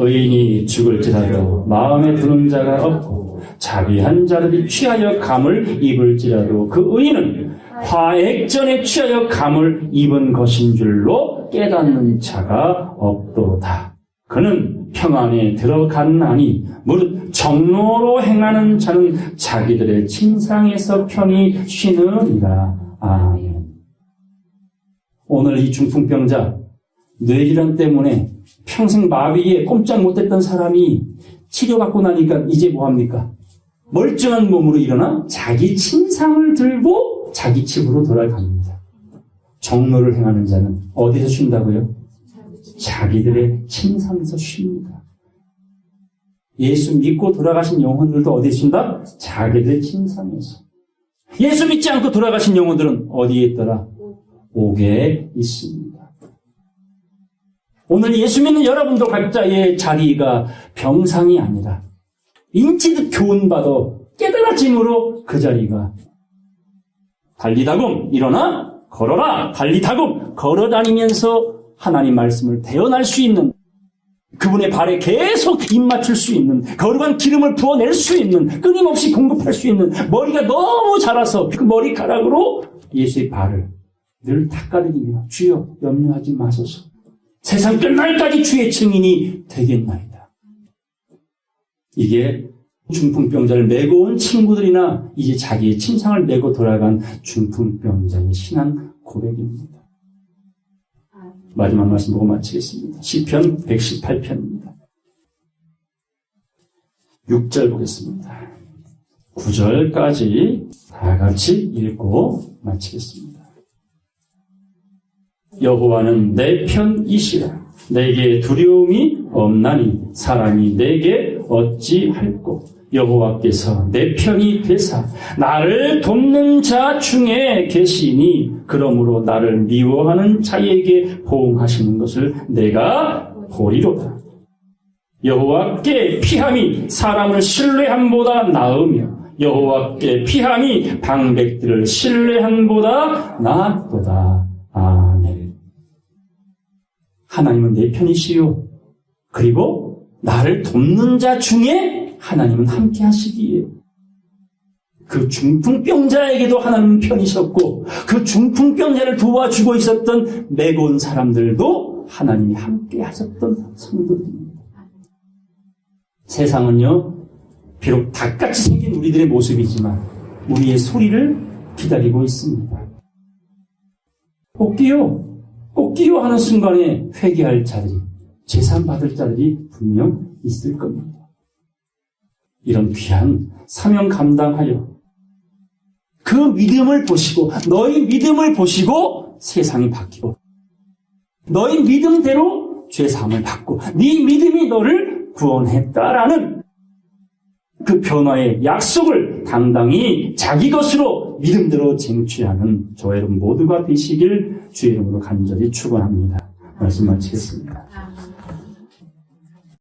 의인이 죽을지라도 마음에 두는 자가 없고 자비한 자들이 취하여 감을 입을지라도 그 의인은 화액전에 취하여 감을 입은 것인 줄로 깨닫는 자가 없도다. 그는 평안에 들어갔나니 무릇 정로로 행하는 자는 자기들의 침상에서 편히 쉬느니라. 아멘. 오늘 이 중풍병자 뇌질환 때문에 평생 마비에 꼼짝 못했던 사람이 치료받고 나니까 이제 뭐합니까? 멀쩡한 몸으로 일어나 자기 침상을 들고 자기 집으로 돌아갑니다. 정노를 행하는 자는 어디서 쉰다고요? 자기들의 침상에서 쉽니다. 예수 믿고 돌아가신 영혼들도 어디에 쉰다? 자기들의 침상에서. 예수 믿지 않고 돌아가신 영혼들은 어디에 있더라? 옥에 있습니다. 오늘 예수 믿는 여러분도 각자의 자리가 병상이 아니라 인치듯 교훈받아 깨달아짐으로 그 자리가 달리다금 일어나 걸어라 달리다금 걸어다니면서 하나님 말씀을 대언할 수 있는, 그분의 발에 계속 입 맞출 수 있는, 거룩한 기름을 부어낼 수 있는, 끊임없이 공급할 수 있는, 머리가 너무 자라서 그 머리카락으로 예수의 발을 늘 닦아드리며 주여 염려하지 마소서, 세상 끝날까지 주의 증인이 되겠나이다. 이게 중풍병자를 메고 온 친구들이나 이제 자기의 침상을 메고 돌아간 중풍병자의 신앙 고백입니다. 마지막 말씀 보고 마치겠습니다. 시편 118편입니다. 6절 보겠습니다. 9절까지 다 같이 읽고 마치겠습니다. 여호와는 내 편이시라. 내게 두려움이 없나니 사람이 내게 어찌할꼬. 여호와께서 내 편이 되사 나를 돕는 자 중에 계시니 그러므로 나를 미워하는 자에게 보응하시는 것을 내가 보리로다. 여호와께 피함이 사람을 신뢰함보다 나으며 여호와께 피함이 방백들을 신뢰함보다 나았도다. 아멘. 하나님은 내 편이시요. 그리고 나를 돕는 자 중에 하나님은 함께 하시기에 그 중풍병자에게도 하나님은 편이셨고 그 중풍병자를 도와주고 있었던 메고 온 사람들도 하나님이 함께 하셨던 성도들입니다. 세상은요, 비록 닭같이 생긴 우리들의 모습이지만 우리의 소리를 기다리고 있습니다. 꽃기요 하는 순간에 회개할 자들이, 제산 받을 자들이 분명 있을 겁니다. 이런 귀한 사명 감당하여 그 믿음을 보시고 너희 믿음을 보시고 세상이 바뀌고 너희 믿음대로 죄사함을 받고 네 믿음이 너를 구원했다라는 그 변화의 약속을 당당히 자기 것으로 믿음대로 쟁취하는 저와 여러분 모두가 되시길 주의 이름으로 간절히 축원합니다. 말씀 마치겠습니다.